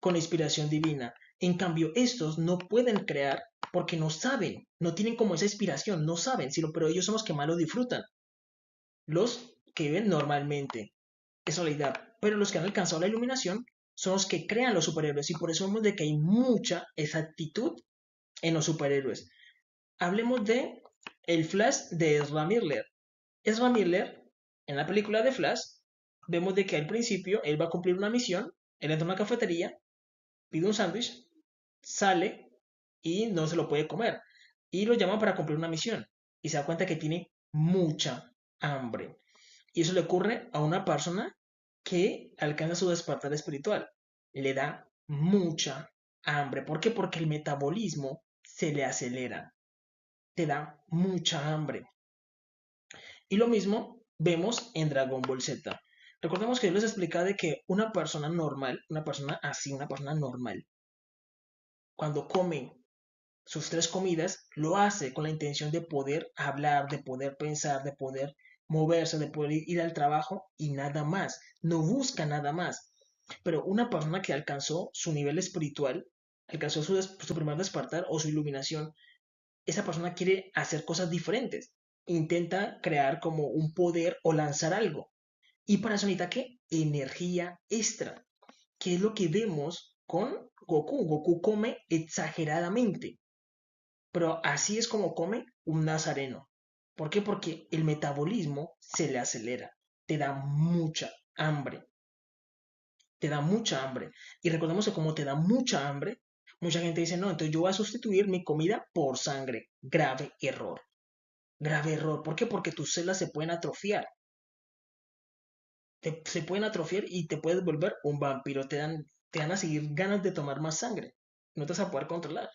Con inspiración divina. En cambio, estos no pueden crear porque no saben, no tienen como esa inspiración, no saben, pero ellos son los que más lo disfrutan. Los que viven normalmente. Es realidad. Pero los que han alcanzado la iluminación son los que crean los superhéroes y por eso vemos de que hay mucha exactitud en los superhéroes. Hablemos de el Flash de Ezra Miller. Ezra Miller, en la película de Flash, vemos de que al principio él va a cumplir una misión, él entra a una cafetería, pide un sándwich, sale y no se lo puede comer. Y lo llaman para cumplir una misión y se da cuenta que tiene mucha hambre. Y eso le ocurre a una persona que alcanza su despertar espiritual. Le da mucha hambre. ¿Por qué? Porque el metabolismo se le acelera. Te da mucha hambre. Y lo mismo vemos en Dragon Ball Z. Recordemos que yo les explicaba de que una persona normal, una persona así, una persona normal, cuando come sus tres comidas, lo hace con la intención de poder hablar, de poder pensar, de poder moverse, de poder ir al trabajo y nada más. No busca nada más. Pero una persona que alcanzó su nivel espiritual, alcanzó su primer despertar o su iluminación, esa persona quiere hacer cosas diferentes. Intenta crear como un poder o lanzar algo. Y para eso necesita ¿qué? Energía extra. ¿Qué es lo que vemos con Goku? Goku come exageradamente. Pero así es como come un nazareno. ¿Por qué? Porque el metabolismo se le acelera. Te da mucha hambre. Te da mucha hambre. Y recordemos que como te da mucha hambre, mucha gente dice, no, entonces yo voy a sustituir mi comida por sangre. Grave error. Grave error. ¿Por qué? Porque tus células se pueden atrofiar. Se pueden atrofiar y te puedes volver un vampiro. Te dan a seguir ganas de tomar más sangre. No te vas a poder controlar.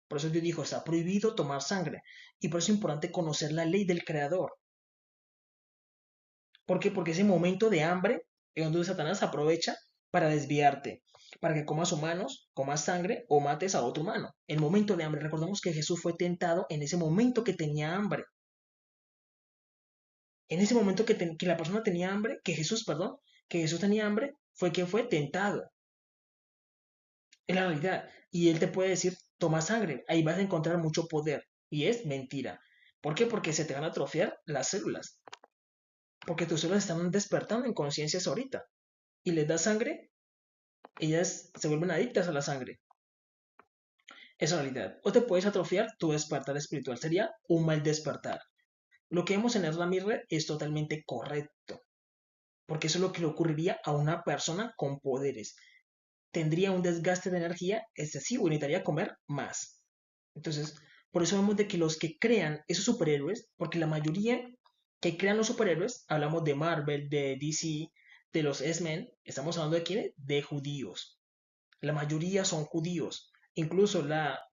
Por eso Dios dijo, está prohibido tomar sangre. Y por eso es importante conocer la ley del creador. ¿Por qué? Porque ese momento de hambre es donde Satanás aprovecha para desviarte, para que comas humanos, comas sangre o mates a otro humano. El momento de hambre, recordemos que Jesús fue tentado en ese momento que tenía hambre. En ese momento que la persona tenía hambre, que Jesús tenía hambre, fue que fue tentado. Es la realidad. Y él te puede decir, toma sangre, ahí vas a encontrar mucho poder. Y es mentira. ¿Por qué? Porque se te van a atrofiar las células. Porque tus células están despertando en conciencias ahorita. Y les das sangre, ellas se vuelven adictas a la sangre. Es realidad. O te puedes atrofiar tu despertar espiritual. Sería un mal despertar. Lo que vemos en el Ramirre es totalmente correcto. Porque eso es lo que le ocurriría a una persona con poderes. Tendría un desgaste de energía excesivo y necesitaría comer más. Entonces, por eso vemos de que los que crean esos superhéroes, porque la mayoría que crean los superhéroes, hablamos de Marvel, de DC, de los X-Men, estamos hablando de quiénes, de judíos. La mayoría son judíos. Incluso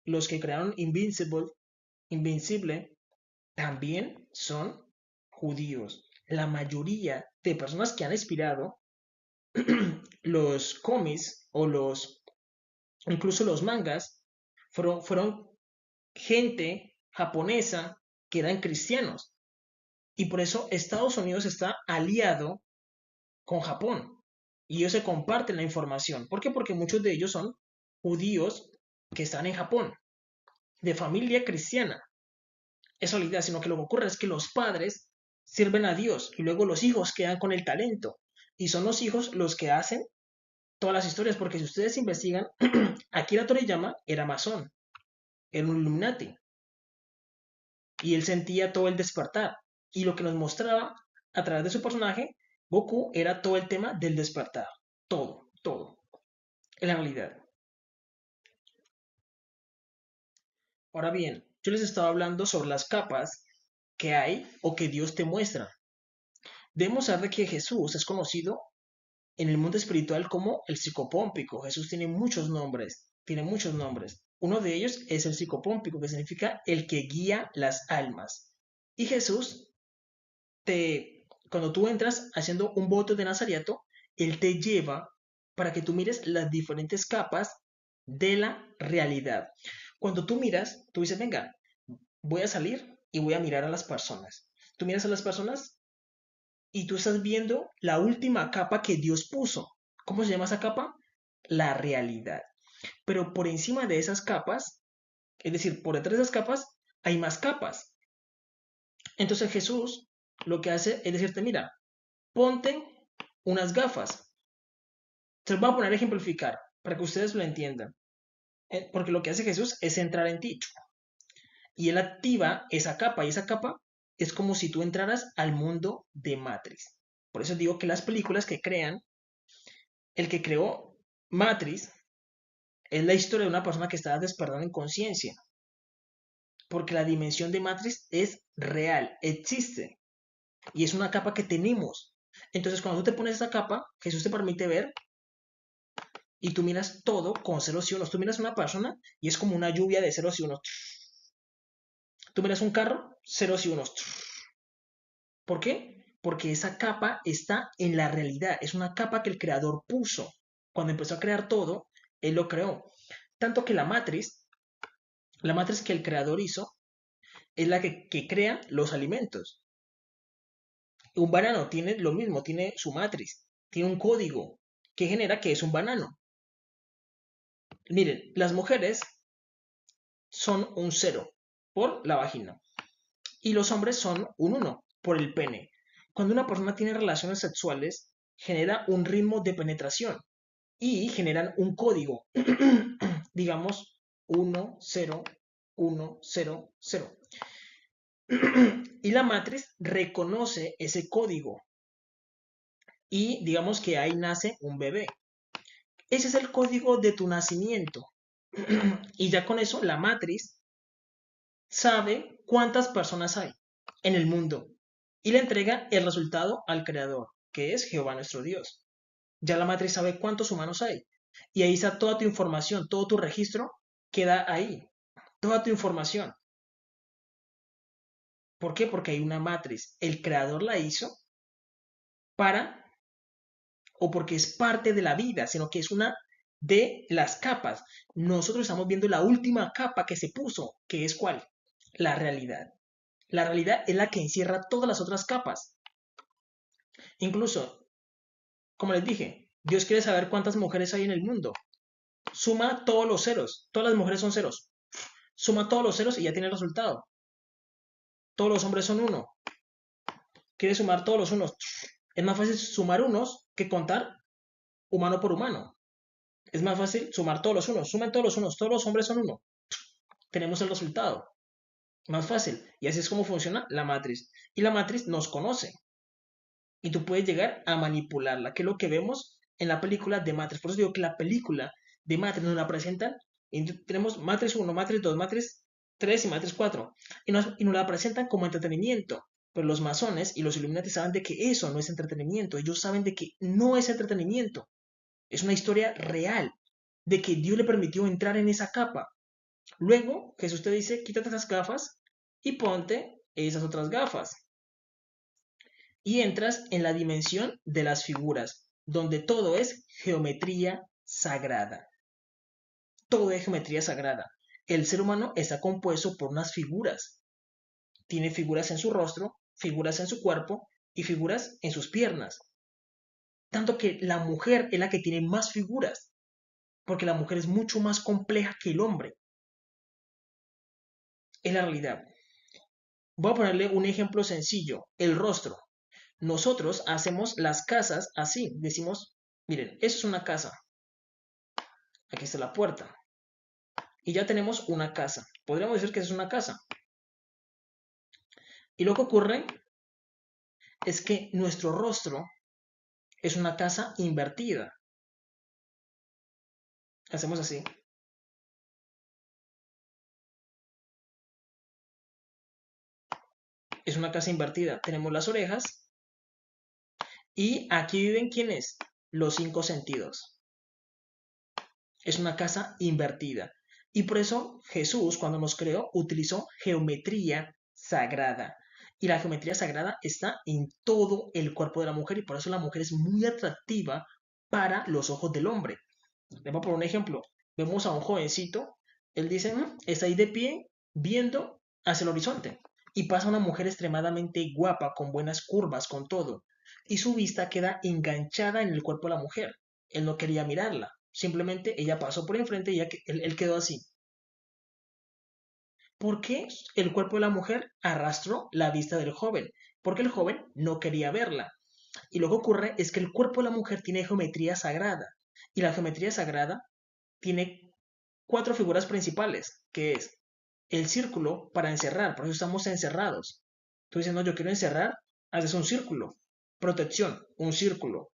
los que crearon Invincible, también son judíos. La mayoría de personas que han inspirado los cómics o incluso los mangas, fueron gente japonesa que eran cristianos. Y por eso Estados Unidos está aliado con Japón. y ellos se comparten la información. ¿Por qué? Porque muchos de ellos son judíos que están en Japón, de familia cristiana. Eso es la idea, sino que lo que ocurre es que los padres sirven a Dios y luego los hijos quedan con el talento. Y son los hijos los que hacen todas las historias, porque si ustedes investigan, Akira Toriyama era masón, era un Illuminati, y él sentía todo el despertar. Y lo que nos mostraba a través de su personaje, Goku, era todo el tema del despertar. Todo, todo, en la realidad. Ahora bien, yo les estaba hablando sobre las capas que hay o que Dios te muestra. Debemos saber que Jesús es conocido en el mundo espiritual como el psicopómpico. Jesús tiene muchos nombres, tiene muchos nombres. Uno de ellos es el psicopómpico, que significa el que guía las almas. Y Jesús cuando tú entras haciendo un voto de Nazariato, Él te lleva para que tú mires las diferentes capas de la realidad. Cuando tú miras, tú dices, venga, voy a salir y voy a mirar a las personas. Tú miras a las personas y tú estás viendo la última capa que Dios puso. ¿Cómo se llama esa capa? La realidad. Pero por encima de esas capas, es decir, por detrás de esas capas, hay más capas. Entonces Jesús lo que hace es decirte, mira, ponte unas gafas. Se los voy a poner a ejemplificar para que ustedes lo entiendan. Porque lo que hace Jesús es entrar en ti. Y él activa esa capa. Y esa capa es como si tú entraras al mundo de Matrix. Por eso digo que las películas que crean, el que creó Matrix es la historia de una persona que está despertando en conciencia. Porque la dimensión de Matrix es real, existe. Y es una capa que tenemos. Entonces, cuando tú te pones esa capa, Jesús te permite ver y tú miras todo con ceros y unos. Tú miras una persona y es como una lluvia de ceros y unos. Tú miras un carro, ceros y unos. ¿Por qué? Porque esa capa está en la realidad. Es una capa que el creador puso. Cuando empezó a crear todo, él lo creó. Tanto que la matriz que el creador hizo, es la que crea los alimentos. Un banano tiene lo mismo, tiene su matriz, tiene un código que genera que es un banano. Miren, las mujeres son un cero por la vagina y los hombres son un uno por el pene. Cuando una persona tiene relaciones sexuales, genera un ritmo de penetración y generan un código, digamos 1, 0, 1, 0, 0. Y la matriz reconoce ese código y digamos que ahí nace un bebé. Ese es el código de tu nacimiento. Y ya con eso la matriz sabe cuántas personas hay en el mundo y le entrega el resultado al creador, que es Jehová nuestro Dios. Ya la matriz sabe cuántos humanos hay y ahí está toda tu información, todo tu registro queda ahí, toda tu información. ¿Por qué? Porque hay una matriz. El creador la hizo para, o porque es parte de la vida, sino que es una de las capas. Nosotros estamos viendo la última capa que se puso, que es ¿cuál? La realidad. La realidad es la que encierra todas las otras capas. Incluso, como les dije, Dios quiere saber cuántas mujeres hay en el mundo. Suma todos los ceros. Todas las mujeres son ceros. Suma todos los ceros y ya tiene el resultado. Todos los hombres son uno. Quiere sumar todos los unos. Es más fácil sumar unos que contar humano por humano. Es más fácil sumar todos los unos. Sumen todos los unos. Todos los hombres son uno. Tenemos el resultado. Más fácil. Y así es como funciona la matriz. Y la matriz nos conoce. Y tú puedes llegar a manipularla, que es lo que vemos en la película de Matrix. Por eso digo que la película de Matrix nos la presentan. Y tenemos Matrix 1, Matrix 2, Matrix 3 y Matrix 4. Y nos la presentan como entretenimiento. Pero los masones y los Illuminati saben de que eso no es entretenimiento. Ellos saben de que no es entretenimiento. Es una historia real. De que Dios le permitió entrar en esa capa. Luego, Jesús te dice, quítate esas gafas y ponte esas otras gafas. Y entras en la dimensión de las figuras, donde todo es geometría sagrada. Todo es geometría sagrada. El ser humano está compuesto por unas figuras. Tiene figuras en su rostro, figuras en su cuerpo y figuras en sus piernas. Tanto que la mujer es la que tiene más figuras, porque la mujer es mucho más compleja que el hombre. Es la realidad. Voy a ponerle un ejemplo sencillo, el rostro. Nosotros hacemos las casas así, decimos, miren, eso es una casa, aquí está la puerta, y ya tenemos una casa. Podríamos decir que es una casa. Y lo que ocurre es que nuestro rostro es una casa invertida. Hacemos así. Es una casa invertida. Tenemos las orejas y aquí viven ¿quiénes? Los cinco sentidos. Es una casa invertida. Y por eso Jesús, cuando nos creó, utilizó geometría sagrada. Y la geometría sagrada está en todo el cuerpo de la mujer y por eso la mujer es muy atractiva para los ojos del hombre. Le voy a poner un ejemplo. Vemos a un jovencito, él dice, está ahí de pie viendo hacia el horizonte. Y pasa una mujer extremadamente guapa, con buenas curvas, con todo. Y su vista queda enganchada en el cuerpo de la mujer. Él no quería mirarla. Simplemente ella pasó por enfrente y él quedó así. ¿Por qué el cuerpo de la mujer arrastró la vista del joven? Porque el joven no quería verla. Y lo que ocurre es que el cuerpo de la mujer tiene geometría sagrada. Y la geometría sagrada tiene cuatro figuras principales, que es el círculo para encerrar, por eso estamos encerrados. Tú dices, no, yo quiero encerrar, haces un círculo. Protección, un círculo.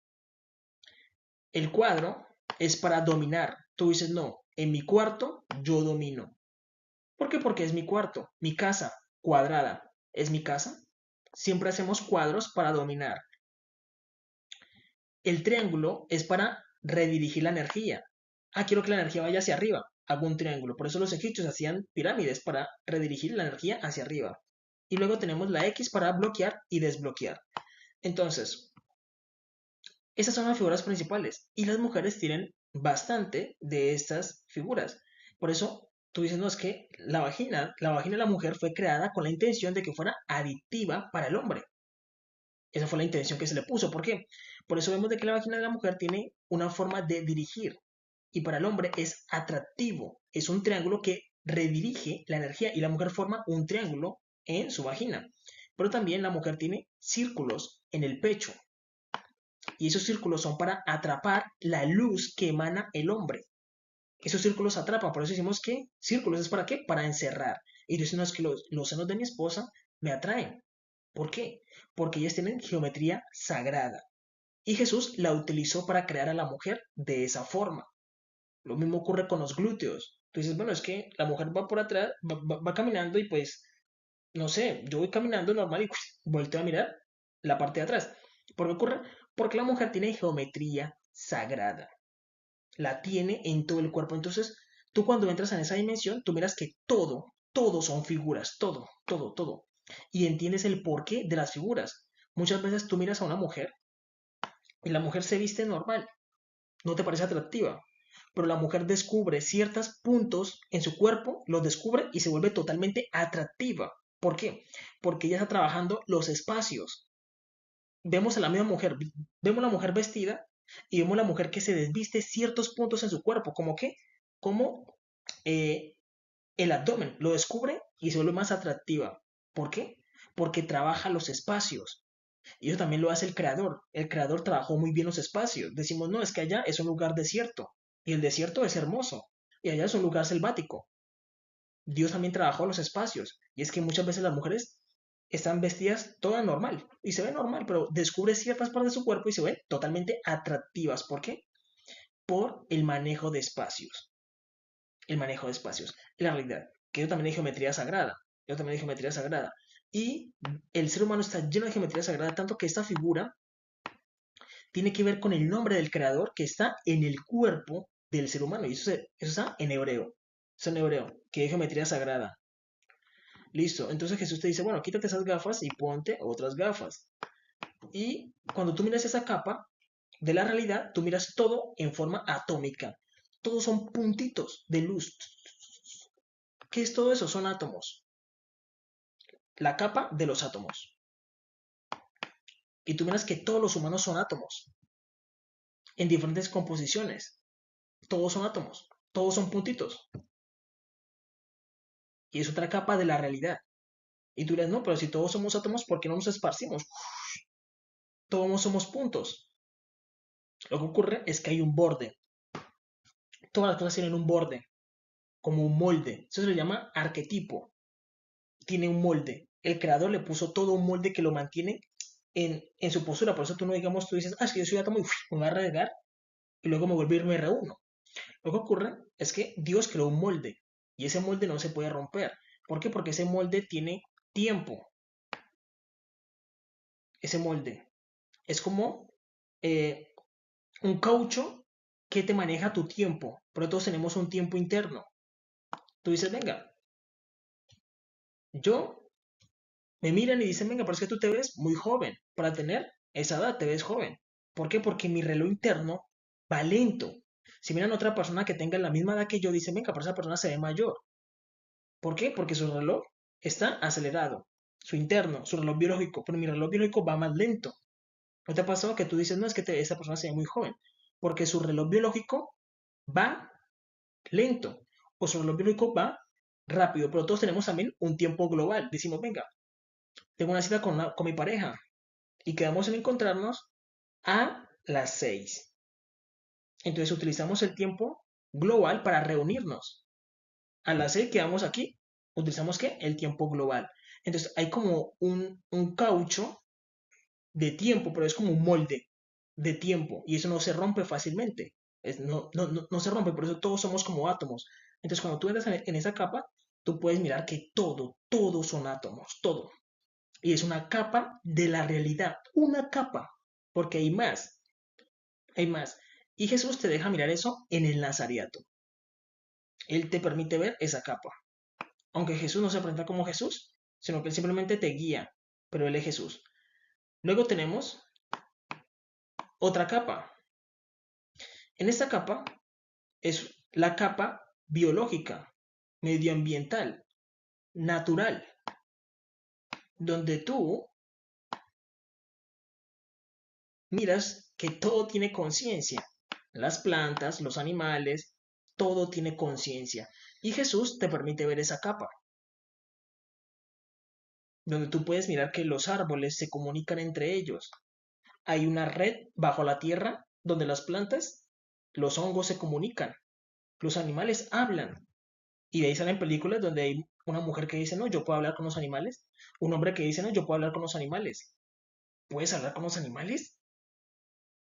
El cuadro es para dominar. Tú dices, no, en mi cuarto yo domino. ¿Por qué? Porque es mi cuarto, mi casa, cuadrada. ¿Es mi casa? Siempre hacemos cuadros para dominar. El triángulo es para redirigir la energía. Quiero que la energía vaya hacia arriba. Hago un triángulo. Por eso los egipcios hacían pirámides para redirigir la energía hacia arriba. Y luego tenemos la X para bloquear y desbloquear. Entonces, esas son las figuras principales. Y las mujeres tienen bastante de estas figuras. Por eso tú dices, no, es que la vagina de la mujer fue creada con la intención de que fuera adictiva para el hombre. Esa fue la intención que se le puso. ¿Por qué? Por eso vemos de que la vagina de la mujer tiene una forma de dirigir y para el hombre es atractivo. Es un triángulo que redirige la energía y la mujer forma un triángulo en su vagina. Pero también la mujer tiene círculos en el pecho y esos círculos son para atrapar la luz que emana el hombre. Esos círculos atrapan, por eso decimos que círculos es para qué? Para encerrar. Y dicen, no, es que los senos de mi esposa me atraen. ¿Por qué? Porque ellas tienen geometría sagrada. Y Jesús la utilizó para crear a la mujer de esa forma. Lo mismo ocurre con los glúteos. Tú dices, bueno, es que la mujer va por atrás, va caminando y pues, no sé, yo voy caminando normal y volteo a mirar la parte de atrás. ¿Por qué ocurre? Porque la mujer tiene geometría sagrada. La tiene en todo el cuerpo. Entonces, tú cuando entras en esa dimensión, tú miras que todo son figuras, todo. Y entiendes el porqué de las figuras. Muchas veces tú miras a una mujer y la mujer se viste normal, no te parece atractiva, pero la mujer descubre ciertos puntos en su cuerpo, los descubre y se vuelve totalmente atractiva. ¿Por qué? Porque ella está trabajando los espacios. Vemos a la misma mujer, vemos la mujer vestida y vemos la mujer que se desviste ciertos puntos en su cuerpo, como que, como eh, el abdomen, lo descubre y se vuelve más atractiva. ¿Por qué? Porque trabaja los espacios. Y eso también lo hace el creador. El creador trabajó muy bien los espacios. Decimos, no, es que allá es un lugar desierto. Y el desierto es hermoso. Y allá es un lugar selvático. Dios también trabajó los espacios. Y es que muchas veces las mujeres están vestidas todas normal. Y se ven normal, pero descubre ciertas partes de su cuerpo y se ven totalmente atractivas. ¿Por qué? Por el manejo de espacios. El manejo de espacios. La realidad. Que yo también hay geometría sagrada. Yo también hay geometría sagrada. Y el ser humano está lleno de geometría sagrada, tanto que esta figura tiene que ver con el nombre del creador que está en el cuerpo del ser humano. Y eso está en hebreo. Eso en hebreo, que es geometría sagrada. Listo. Entonces Jesús te dice, bueno, quítate esas gafas y ponte otras gafas. Y cuando tú miras esa capa de la realidad, tú miras todo en forma atómica. Todos son puntitos de luz. ¿Qué es todo eso? Son átomos. La capa de los átomos. Y tú miras que todos los humanos son átomos. en diferentes composiciones. Todos son átomos, todos son puntitos. Y es otra capa de la realidad. Y tú dirás, no, pero si todos somos átomos, ¿por qué no nos esparcimos? Todos somos puntos. Lo que ocurre es que hay un borde. Todas las cosas tienen un borde, como un molde. Eso se le llama arquetipo. Tiene un molde. El creador le puso todo un molde que lo mantiene en su postura. Por eso tú no digamos, tú dices, es que yo soy átomo y me voy a regar y luego me vuelvo a irme reúno. Lo que ocurre es que Dios creó un molde y ese molde no se puede romper. ¿Por qué? Porque ese molde tiene tiempo. Ese molde es como eh, un caucho que te maneja tu tiempo. Pero todos tenemos un tiempo interno. Tú dices, venga, yo me miran y dicen, venga, pero es que tú te ves muy joven. Para tener esa edad te ves joven. ¿Por qué? Porque mi reloj interno va lento. Si miran a otra persona que tenga la misma edad que yo, dicen, venga, pero esa persona se ve mayor. ¿Por qué? Porque su reloj está acelerado. Su interno, su reloj biológico. Pero mi reloj biológico va más lento. ¿No te ha pasado que tú dices, no, es que esa persona se ve muy joven? Porque su reloj biológico va lento. O su reloj biológico va rápido. Pero todos tenemos también un tiempo global. Decimos, venga, tengo una cita con mi pareja y quedamos en encontrarnos a las 6. Entonces utilizamos el tiempo global para reunirnos. A las 6 quedamos aquí. ¿Utilizamos qué? El tiempo global. Entonces hay como un caucho de tiempo, pero es como un molde de tiempo y eso no se rompe fácilmente. No se rompe, por eso todos somos como átomos. Entonces cuando tú entras en esa capa, tú puedes mirar que todos son átomos, todo. Y es una capa de la realidad, una capa, porque hay más, hay más. Y Jesús te deja mirar eso en el Nazariato. Él te permite ver esa capa. Aunque Jesús no se presenta como Jesús, sino que Él simplemente te guía, pero Él es Jesús. Luego tenemos otra capa. En esta capa es la capa biológica, medioambiental, natural, donde tú miras que todo tiene conciencia. Las plantas, los animales, todo tiene conciencia. Y Jesús te permite ver esa capa, donde tú puedes mirar que los árboles se comunican entre ellos. Hay una red bajo la tierra donde las plantas, los hongos se comunican, los animales hablan. Y de ahí salen películas donde hay una mujer que dice, no, yo puedo hablar con los animales. Un hombre que dice, no, yo puedo hablar con los animales. ¿Puedes hablar con los animales?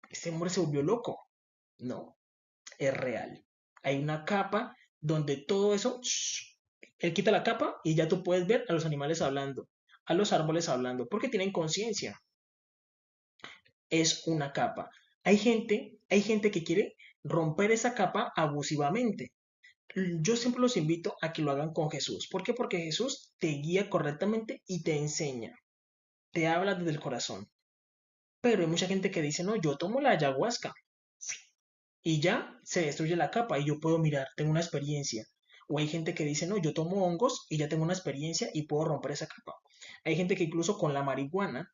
Este hombre se volvió loco. No, es real. Hay una capa donde todo eso, él quita la capa y ya tú puedes ver a los animales hablando, a los árboles hablando, porque tienen conciencia. Es una capa. Hay gente que quiere romper esa capa abusivamente. Yo siempre los invito a que lo hagan con Jesús. ¿Por qué? Porque Jesús te guía correctamente y te enseña, te habla desde el corazón. Pero hay mucha gente que dice, no, yo tomo la ayahuasca y ya se destruye la capa y yo puedo mirar, tengo una experiencia. O hay gente que dice, no, yo tomo hongos y ya tengo una experiencia y puedo romper esa capa. Hay gente que incluso con la marihuana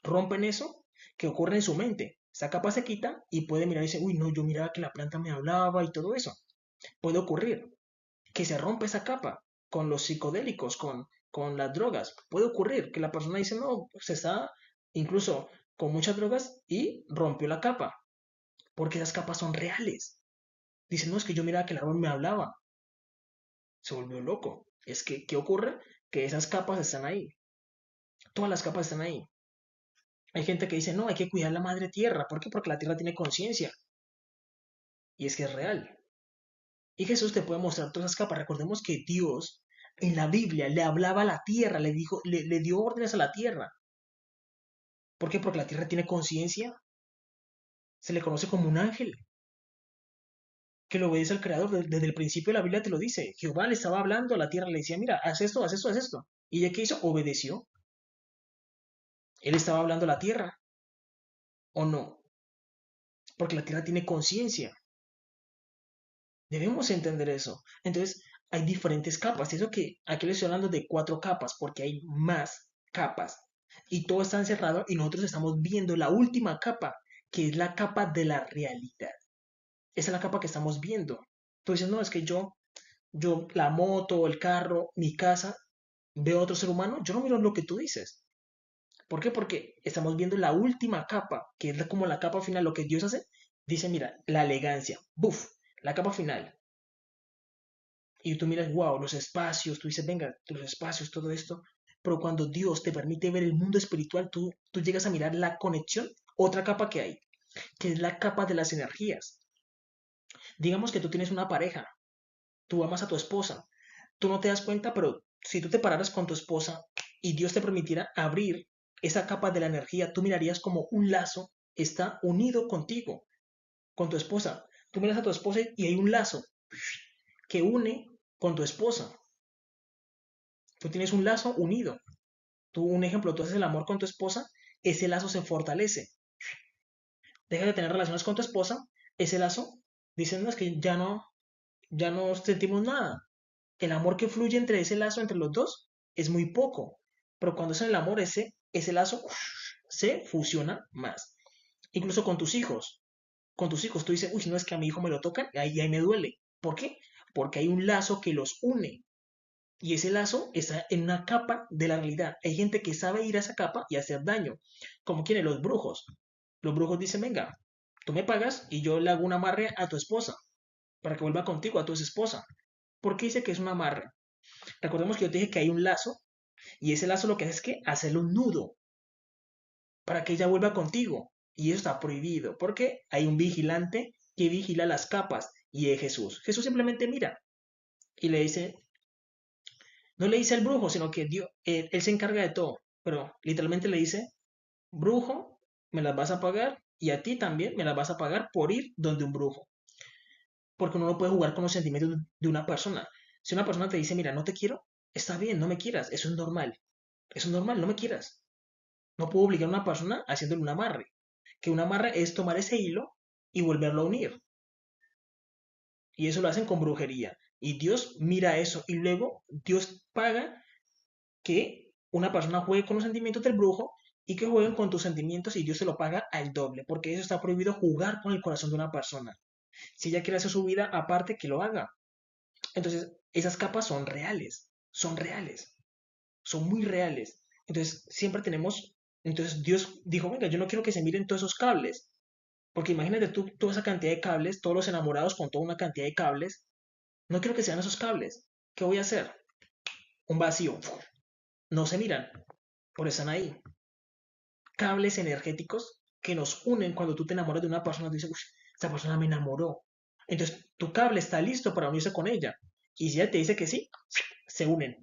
rompen eso que ocurre en su mente. Esa capa se quita y puede mirar y dice, uy, no, yo miraba que la planta me hablaba y todo eso. Puede ocurrir que se rompe esa capa con los psicodélicos, con las drogas. Puede ocurrir que la persona dice, no, se está incluso con muchas drogas y rompió la capa porque esas capas son reales. Dice, no, es que yo miraba que el árbol me hablaba. Se volvió loco. Es que, ¿qué ocurre? Que esas capas están ahí. Todas las capas están ahí. Hay gente que dice, no, hay que cuidar la madre tierra. ¿Por qué? Porque la tierra tiene conciencia. Y es que es real. Y Jesús te puede mostrar todas esas capas. Recordemos que Dios en la Biblia le hablaba a la tierra, le dijo, le dio órdenes a la tierra. ¿Por qué? Porque la tierra tiene conciencia. Se le conoce como un ángel que lo obedece al Creador. Desde el principio de la Biblia te lo dice. Jehová le estaba hablando a la tierra, le decía, mira, haz esto, haz esto, haz esto. ¿Y ella qué hizo? Obedeció. Él estaba hablando a la tierra, ¿o no? Porque la tierra tiene conciencia. Debemos entender eso. Entonces, hay diferentes capas. Eso que aquí les estoy hablando de 4 capas, porque hay más capas. Y todo está encerrado y nosotros estamos viendo la última capa, que es la capa de la realidad. Esa es la capa que estamos viendo. Tú dices, no, es que yo, la moto, el carro, mi casa, veo a otro ser humano, yo no miro lo que tú dices. ¿Por qué? Porque estamos viendo la última capa, que es como la capa final, lo que Dios hace. Dice, mira, la elegancia, buf, la capa final. Y tú miras, wow, los espacios, tú dices, venga, los espacios, todo esto. Pero cuando Dios te permite ver el mundo espiritual, tú llegas a mirar la conexión, otra capa que hay, que es la capa de las energías. Digamos que tú tienes una pareja, tú amas a tu esposa, tú no te das cuenta, pero si tú te pararas con tu esposa y Dios te permitiera abrir esa capa de la energía, tú mirarías como un lazo está unido contigo, con tu esposa. Tú miras a tu esposa y hay un lazo que une con tu esposa. Tú tienes un lazo unido. Tú, un ejemplo, tú haces el amor con tu esposa, ese lazo se fortalece. Dejas de tener relaciones con tu esposa, ese lazo, dicen, no, es que ya no sentimos nada. El amor que fluye entre ese lazo, entre los dos, es muy poco. Pero cuando es en el amor, ese lazo se fusiona más. Incluso con tus hijos. Con tus hijos, tú dices, uy, no es que a mi hijo me lo tocan, ahí me duele. ¿Por qué? Porque hay un lazo que los une. Y ese lazo está en una capa de la realidad. Hay gente que sabe ir a esa capa y hacer daño. Como quieren los brujos. Los brujos dicen, venga, tú me pagas y yo le hago un amarre a tu esposa para que vuelva contigo, a tu esposa. ¿Por qué dice que es un amarre? Recordemos que yo te dije que hay un lazo y ese lazo lo que hace es que hacerle un nudo para que ella vuelva contigo. Y eso está prohibido porque hay un vigilante que vigila las capas y es Jesús. Jesús simplemente mira y le dice, no le dice al brujo, sino que Dios, él se encarga de todo. Pero literalmente le dice, brujo, me las vas a pagar y a ti también me las vas a pagar por ir donde un brujo. Porque uno no puede jugar con los sentimientos de una persona. Si una persona te dice, mira, no te quiero, está bien, no me quieras, eso es normal. Eso es normal, no me quieras. No puedo obligar a una persona haciéndole un amarre. Que un amarre es tomar ese hilo y volverlo a unir. Y eso lo hacen con brujería. Y Dios mira eso y luego Dios paga que una persona juegue con los sentimientos del brujo y que jueguen con tus sentimientos y Dios se lo paga al doble, porque eso está prohibido jugar con el corazón de una persona. Si ella quiere hacer su vida aparte, que lo haga. Entonces, esas capas son reales, son muy reales. Entonces, siempre tenemos, entonces Dios dijo, venga, yo no quiero que se miren todos esos cables, porque imagínate tú toda esa cantidad de cables, todos los enamorados con toda una cantidad de cables, no quiero que sean esos cables. ¿Qué voy a hacer? Un vacío. No se miran, pero están ahí. Cables energéticos que nos unen cuando tú te enamoras de una persona, tú dices, uy, esta persona me enamoró. Entonces, tu cable está listo para unirse con ella. Y si ella te dice que sí, se unen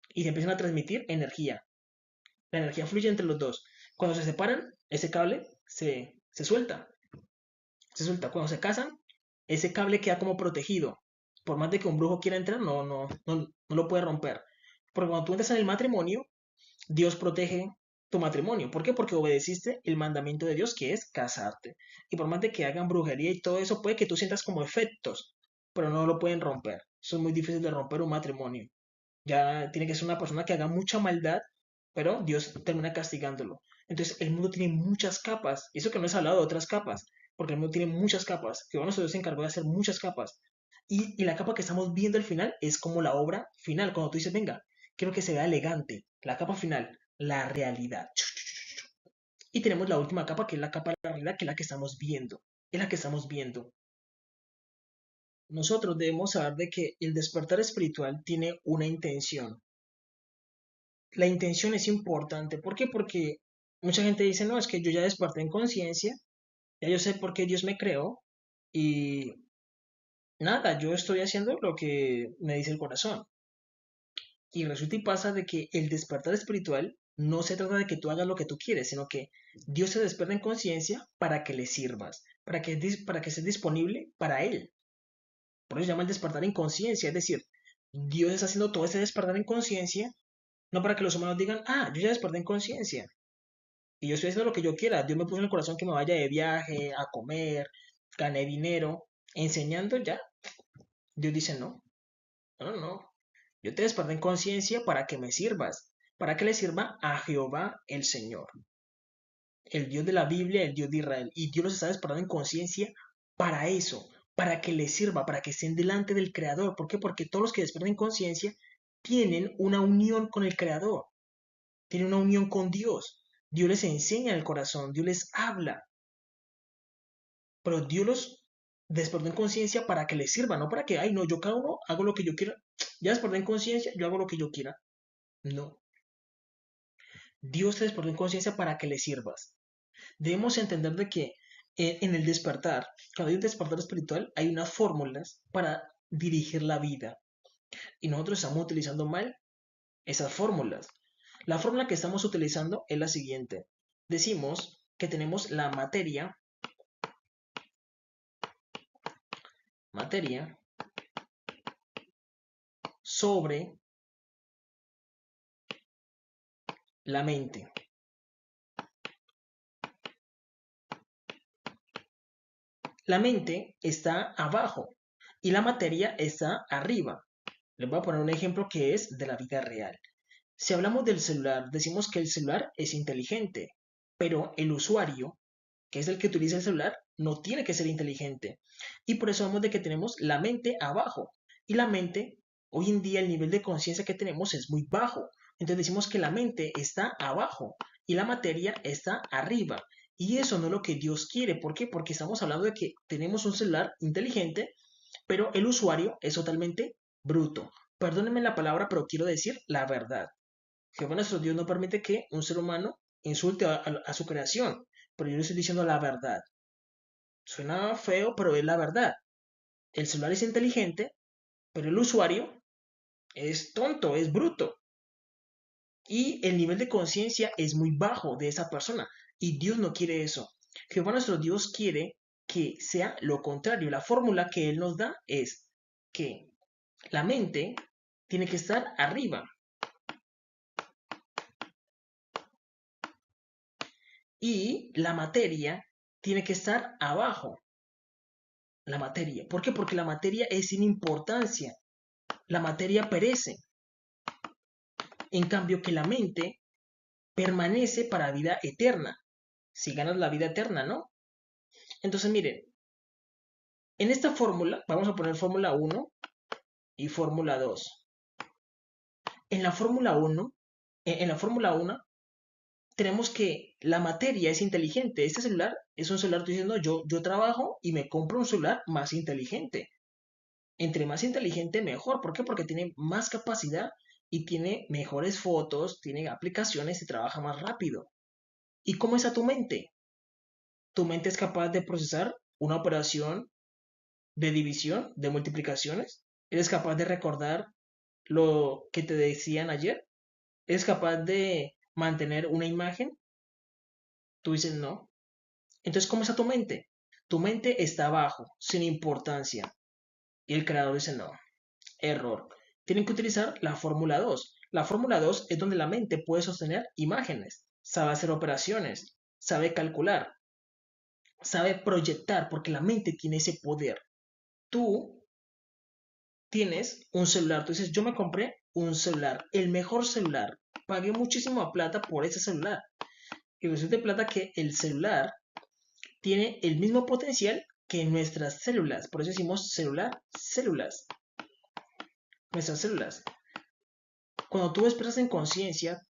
y se empiezan a transmitir energía. La energía fluye entre los dos. Cuando se separan, ese cable se suelta. Se suelta. Cuando se casan, ese cable queda como protegido. Por más de que un brujo quiera entrar, no lo puede romper. Porque cuando tú entras en el matrimonio, Dios protege tu matrimonio. ¿Por qué? Porque obedeciste el mandamiento de Dios que es casarte. Y por más de que hagan brujería y todo eso, puede que tú sientas como efectos, pero no lo pueden romper. Eso es muy difícil de romper un matrimonio. Ya tiene que ser una persona que haga mucha maldad, pero Dios termina castigándolo. Entonces el mundo tiene muchas capas. Y eso que no es hablado de otras capas, porque el mundo tiene muchas capas. Que bueno, Dios se encargó de hacer muchas capas. Y la capa que estamos viendo al final es como la obra final. Cuando tú dices, venga, quiero que se vea elegante. La capa final, la realidad. Y tenemos la última capa, que es la capa de la realidad, que es la que estamos viendo. Es la que estamos viendo. Nosotros debemos saber de que el despertar espiritual tiene una intención. La intención es importante. ¿Por qué? Porque mucha gente dice, no, es que yo ya desperté en conciencia, ya yo sé por qué Dios me creó y nada, yo estoy haciendo lo que me dice el corazón. Y resulta y pasa de que el despertar espiritual no se trata de que tú hagas lo que tú quieres, sino que Dios se despierta en conciencia para que le sirvas, para que estés disponible para Él. Por eso se llama el despertar en conciencia, es decir, Dios está haciendo todo ese despertar en conciencia, no para que los humanos digan, ah, yo ya desperté en conciencia, y yo estoy haciendo lo que yo quiera. Dios me puso en el corazón que me vaya de viaje, a comer, gané dinero, enseñando ya. Dios dice, no, no, no, no. Yo te desperté en conciencia para que me sirvas, para que le sirva a Jehová el Señor. el Dios de la Biblia, el Dios de Israel. Y Dios los está despertando en conciencia para eso, para que les sirva, para que estén delante del Creador. ¿Por qué? Porque todos los que despiertan en conciencia tienen una unión con el Creador, tienen una unión con Dios. Dios les enseña el corazón, Dios les habla, pero Dios los despertó en conciencia para que les sirva, no para que, ay, no, yo cada uno hago lo que yo quiera. Ya desperté en conciencia, yo hago lo que yo quiera. No. Dios te despertó en conciencia para que le sirvas. Debemos entender de que en el despertar, cuando hay un despertar espiritual, hay unas fórmulas para dirigir la vida. Y nosotros estamos utilizando mal esas fórmulas. La fórmula que estamos utilizando es la siguiente. Decimos que tenemos la materia sobre la mente. La mente está abajo y la materia está arriba. Les voy a poner un ejemplo que es de la vida real. Si hablamos del celular, decimos que el celular es inteligente, pero el usuario, que es el que utiliza el celular, no tiene que ser inteligente. Y por eso vemos de que tenemos la mente abajo. Y la mente, hoy en día el nivel de conciencia que tenemos es muy bajo. Entonces decimos que la mente está abajo y la materia está arriba. Y eso no es lo que Dios quiere. ¿Por qué? Porque estamos hablando de que tenemos un celular inteligente, pero el usuario es totalmente bruto. Perdónenme la palabra, pero quiero decir la verdad. Jehová nuestro Dios no permite que un ser humano insulte a su creación, pero yo le estoy diciendo la verdad. Suena feo, pero es la verdad. El celular es inteligente, pero el usuario es tonto, es bruto. Y el nivel de conciencia es muy bajo de esa persona. Y Dios no quiere eso. Jehová nuestro Dios quiere que sea lo contrario. La fórmula que Él nos da es que la mente tiene que estar arriba y la materia tiene que estar abajo. La materia. ¿Por qué? Porque la materia es sin importancia. La materia perece. En cambio que la mente permanece para vida eterna. Si ganas la vida eterna, ¿no? Entonces, miren, en esta fórmula, vamos a poner fórmula 1 y fórmula 2. En la fórmula 1, en la fórmula 1, tenemos que la materia es inteligente. Este celular es un celular, estoy diciendo, yo trabajo y me compro un celular más inteligente. Entre más inteligente, mejor. ¿Por qué? Porque tiene más capacidad y tiene mejores fotos, tiene aplicaciones y trabaja más rápido. ¿Y cómo es a tu mente? Tu mente es capaz de procesar una operación de división, de multiplicaciones. ¿Eres capaz de recordar lo que te decían ayer? ¿Eres capaz de mantener una imagen? Tú dices no. Entonces, ¿cómo está tu mente? Tu mente está abajo, sin importancia. Y el creador dice no. Error. Tienen que utilizar la fórmula 2. La fórmula 2 es donde la mente puede sostener imágenes, sabe hacer operaciones, sabe calcular, sabe proyectar, porque la mente tiene ese poder. Tú tienes un celular, tú dices, yo me compré un celular, el mejor celular, pagué muchísima plata por ese celular. Y resulta de plata que el celular tiene el mismo potencial que nuestras células, por eso decimos celular, células, nuestras células. Cuando tú expresas en conciencia,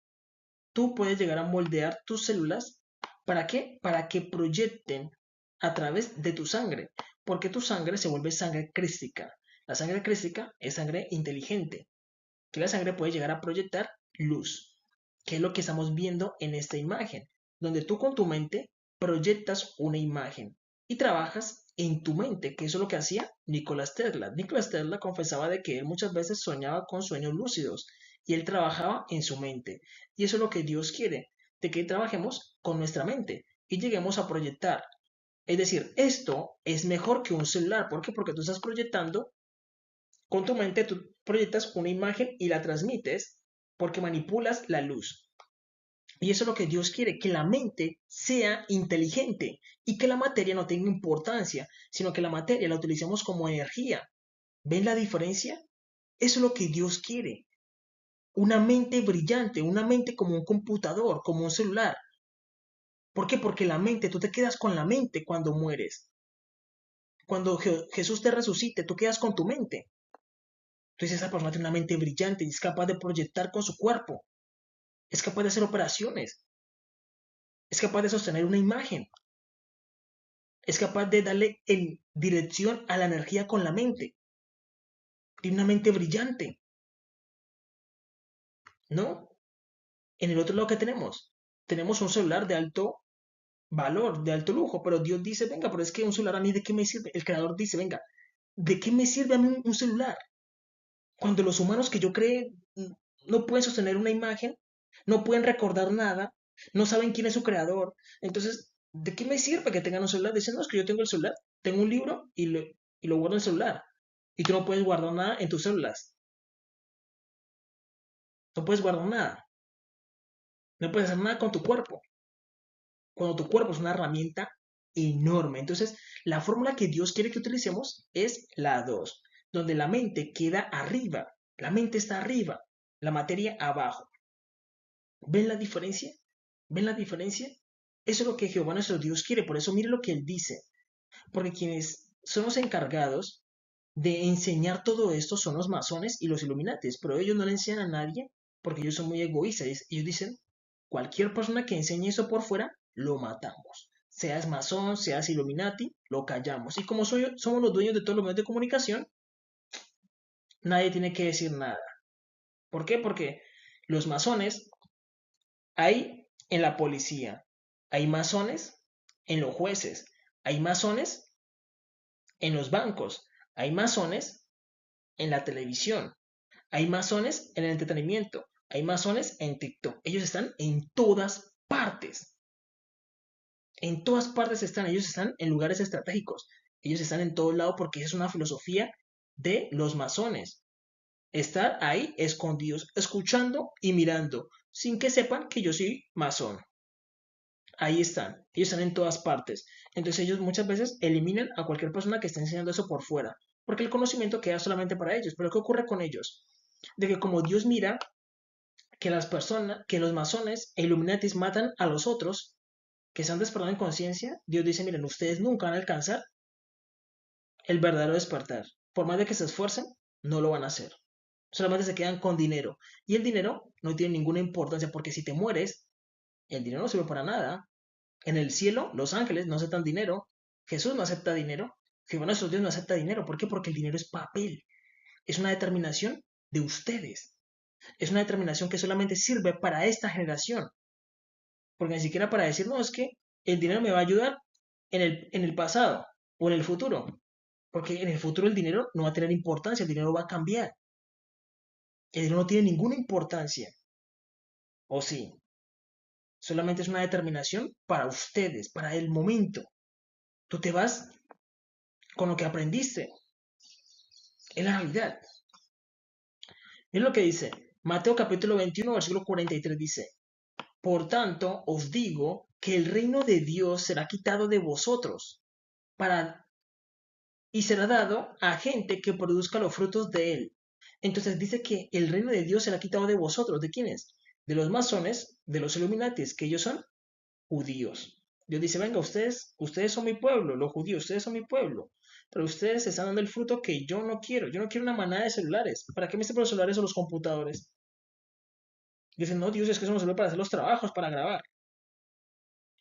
tú puedes llegar a moldear tus células. ¿Para qué? Para que proyecten a través de tu sangre, porque tu sangre se vuelve sangre crística. La sangre crística es sangre inteligente, que la sangre puede llegar a proyectar luz, que es lo que estamos viendo en esta imagen, donde tú con tu mente proyectas una imagen y trabajas en tu mente, que eso es lo que hacía Nicolás Tesla. Nicolás Tesla confesaba de que él muchas veces soñaba con sueños lúcidos y él trabajaba en su mente. Y eso es lo que Dios quiere, de que trabajemos con nuestra mente y lleguemos a proyectar. Es decir, esto es mejor que un celular. ¿Por qué? Porque tú estás proyectando con tu mente, tú proyectas una imagen y la transmites porque manipulas la luz. Y eso es lo que Dios quiere, que la mente sea inteligente y que la materia no tenga importancia, sino que la materia la utilicemos como energía. ¿Ven la diferencia? Eso es lo que Dios quiere. Una mente brillante, una mente como un computador, como un celular. ¿Por qué? Porque la mente, tú te quedas con la mente cuando mueres. Cuando Jesús te resucite, tú quedas con tu mente. Entonces esa persona tiene una mente brillante y es capaz de proyectar con su cuerpo. Es capaz de hacer operaciones. Es capaz de sostener una imagen. Es capaz de darle en dirección a la energía con la mente. Tiene una mente brillante, ¿no? En el otro lado que tenemos un celular de alto valor, de alto lujo, pero Dios dice, venga, pero es que un celular a mí de qué me sirve. El creador dice, venga, ¿de qué me sirve a mí un celular? Cuando los humanos que yo creé no pueden sostener una imagen, no pueden recordar nada, no saben quién es su creador. Entonces, ¿de qué me sirve que tengan un celular? Dicen, no, es que yo tengo el celular, tengo un libro y lo guardo en el celular. Y tú no puedes guardar nada en tus células. No puedes guardar nada. No puedes hacer nada con tu cuerpo. Cuando tu cuerpo es una herramienta enorme. Entonces, la fórmula que Dios quiere que utilicemos es la 2, donde la mente queda arriba. La mente está arriba, la materia abajo. ¿Ven la diferencia? ¿Ven la diferencia? Eso es lo que Jehová nuestro Dios quiere. Por eso mire lo que Él dice. Porque quienes son los encargados de enseñar todo esto son los masones y los iluminatis. Pero ellos no le enseñan a nadie porque ellos son muy egoístas. Ellos dicen, cualquier persona que enseñe eso por fuera, lo matamos. Seas masón, seas Illuminati, lo callamos. Y como somos los dueños de todos los medios de comunicación, nadie tiene que decir nada. ¿Por qué? Porque los masones hay en la policía, hay masones en los jueces, hay masones en los bancos, hay masones en la televisión, hay masones en el entretenimiento, hay masones en TikTok. Ellos están en todas partes. En todas partes están. Ellos están en lugares estratégicos. Ellos están en todo lado porque esa es una filosofía de los masones. Estar ahí escondidos, escuchando y mirando, sin que sepan que yo soy masón. Ahí están, ellos están en todas partes. Entonces ellos muchas veces eliminan a cualquier persona que esté enseñando eso por fuera, porque el conocimiento queda solamente para ellos. Pero ¿qué ocurre con ellos? De que como Dios mira que las personas, que los masones e Illuminatis matan a los otros, que se han despertado en conciencia, Dios dice, miren, ustedes nunca van a alcanzar el verdadero despertar. Por más de que se esfuercen, no lo van a hacer. Solamente se quedan con dinero. Y el dinero no tiene ninguna importancia, porque si te mueres, el dinero no sirve para nada. En el cielo, los ángeles no aceptan dinero. Jesús no acepta dinero. Jehová nuestro Dios no acepta dinero. ¿Por qué? Porque el dinero es papel. Es una determinación de ustedes. Es una determinación que solamente sirve para esta generación. Porque ni siquiera para decir, no, es que el dinero me va a ayudar en el pasado o en el futuro. Porque en el futuro el dinero no va a tener importancia, el dinero va a cambiar. El dinero no tiene ninguna importancia. ¿O sí? Solamente es una determinación para ustedes, para el momento. Tú te vas con lo que aprendiste. Es la realidad. Miren lo que dice. Mateo capítulo 21, versículo 43 dice, por tanto os digo que el reino de Dios será quitado de vosotros para, y será dado a gente que produzca los frutos de él. Entonces dice que el reino de Dios será quitado de vosotros. ¿De quiénes? De los masones, de los Illuminatis, que ellos son judíos. Dios dice, venga, ustedes son mi pueblo, los judíos, ustedes son mi pueblo, pero ustedes están dando el fruto que yo no quiero. Yo no quiero una manada de celulares. ¿Para qué me sirven los celulares o los computadores? Dicen, no, Dios, es que eso nos sirve para hacer los trabajos, para grabar.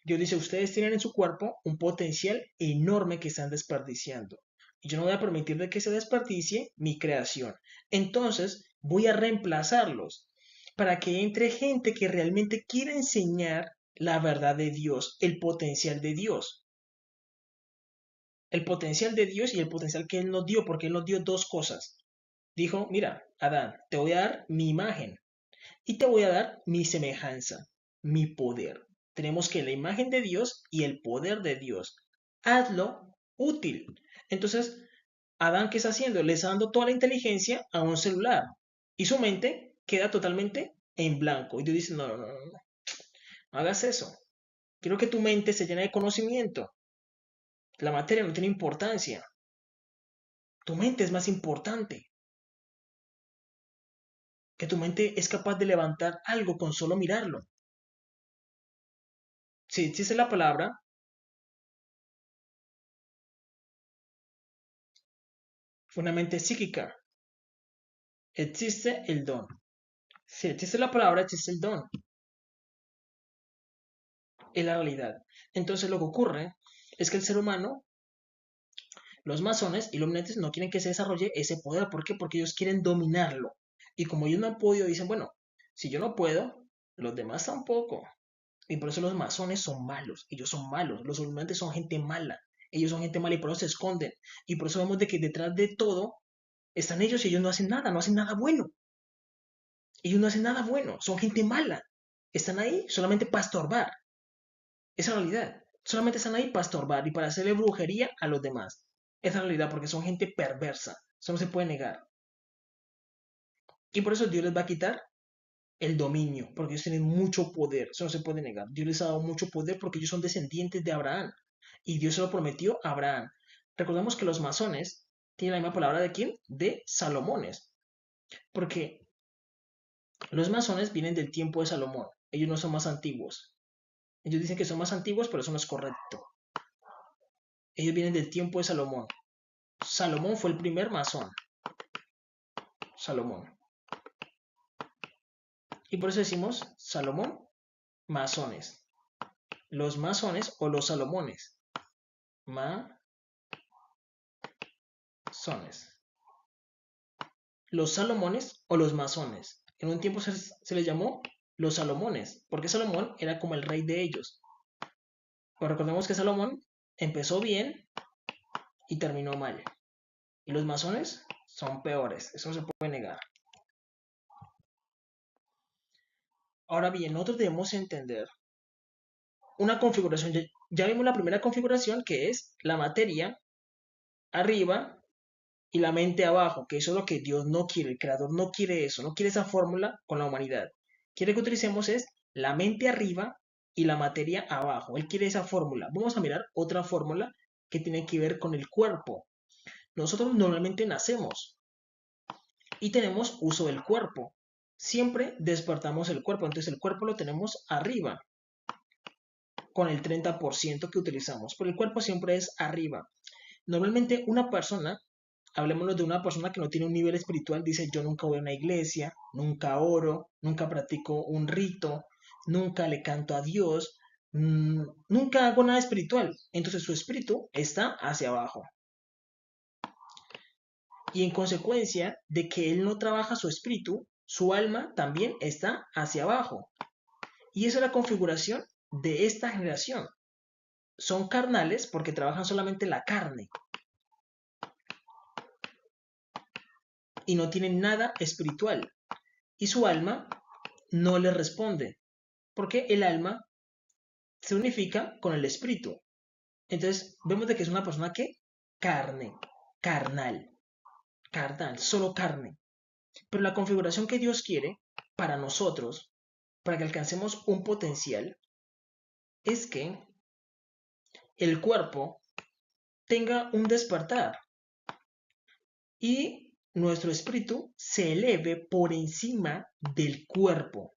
Dios dice, ustedes tienen en su cuerpo un potencial enorme que están desperdiciando. Y yo no voy a permitir de que se desperdicie mi creación. Entonces, voy a reemplazarlos para que entre gente que realmente quiera enseñar la verdad de Dios, el potencial de Dios. El potencial de Dios y el potencial que Él nos dio, porque Él nos dio dos cosas. Dijo, mira, Adán, te voy a dar mi imagen y te voy a dar mi semejanza, mi poder. Tenemos que la imagen de Dios y el poder de Dios. Hazlo útil. Entonces, Adán, ¿qué está haciendo? Le está dando toda la inteligencia a un celular y su mente queda totalmente en blanco. Y Dios dice, no, no, no, no, no hagas eso. Quiero que tu mente se llene de conocimiento. La materia no tiene importancia. Tu mente es más importante. Que tu mente es capaz de levantar algo con solo mirarlo. Si existe la palabra, fue una mente psíquica, existe el don. Si existe la palabra, existe el don. Es la realidad. Entonces lo que ocurre es que el ser humano, los masones y los luminatis no quieren que se desarrolle ese poder. ¿Por qué? Porque ellos quieren dominarlo. Y como ellos no han podido, dicen, bueno, si yo no puedo, los demás tampoco. Y por eso los masones son malos. Ellos son malos. Los Illuminati son gente mala. Ellos son gente mala y por eso se esconden. Y por eso vemos de que detrás de todo están ellos y ellos no hacen nada, no hacen nada bueno. Ellos no hacen nada bueno. Son gente mala. Están ahí solamente para estorbar. Esa es la realidad. Solamente están ahí para estorbar y para hacerle brujería a los demás. Esa es la realidad porque son gente perversa. Eso no se puede negar. Y por eso Dios les va a quitar el dominio, porque ellos tienen mucho poder, eso no se puede negar. Dios les ha dado mucho poder porque ellos son descendientes de Abraham y Dios se lo prometió a Abraham. Recordemos que los masones tienen la misma palabra de quién? De Salomones, porque los masones vienen del tiempo de Salomón, ellos no son más antiguos. Ellos dicen que son más antiguos, pero eso no es correcto. Ellos vienen del tiempo de Salomón. Salomón fue el primer masón. Salomón. Y por eso decimos Salomón, masones. Los masones o los salomones. Masones. Los salomones o los masones. En un tiempo se les llamó los Salomones, porque Salomón era como el rey de ellos. Pero recordemos que Salomón empezó bien y terminó mal. Y los masones son peores, eso no se puede negar. Ahora bien, nosotros debemos entender una configuración. Ya vimos la primera configuración, que es la materia arriba y la mente abajo, que eso es lo que Dios no quiere, el creador no quiere eso, no quiere esa fórmula con la humanidad. Quiere que utilicemos es la mente arriba y la materia abajo. Él quiere esa fórmula. Vamos a mirar otra fórmula que tiene que ver con el cuerpo. Nosotros normalmente nacemos y tenemos uso del cuerpo. Siempre despertamos el cuerpo, entonces el cuerpo lo tenemos arriba con el 30% que utilizamos, pero el cuerpo siempre es arriba. Normalmente una persona, hablemoslo de una persona que no tiene un nivel espiritual, dice yo nunca voy a una iglesia, nunca oro, nunca practico un rito, nunca le canto a Dios, nunca hago nada espiritual. Entonces su espíritu está hacia abajo. Y en consecuencia de que él no trabaja su espíritu, su alma también está hacia abajo. Y esa es la configuración de esta generación. Son carnales porque trabajan solamente la carne. Y no tienen nada espiritual. Y su alma no le responde, porque el alma se unifica con el espíritu. Entonces vemos de que es una persona que carne, carnal, carnal, solo carne. Pero la configuración que Dios quiere para nosotros, para que alcancemos un potencial, es que el cuerpo tenga un despertar y nuestro espíritu se eleve por encima del cuerpo.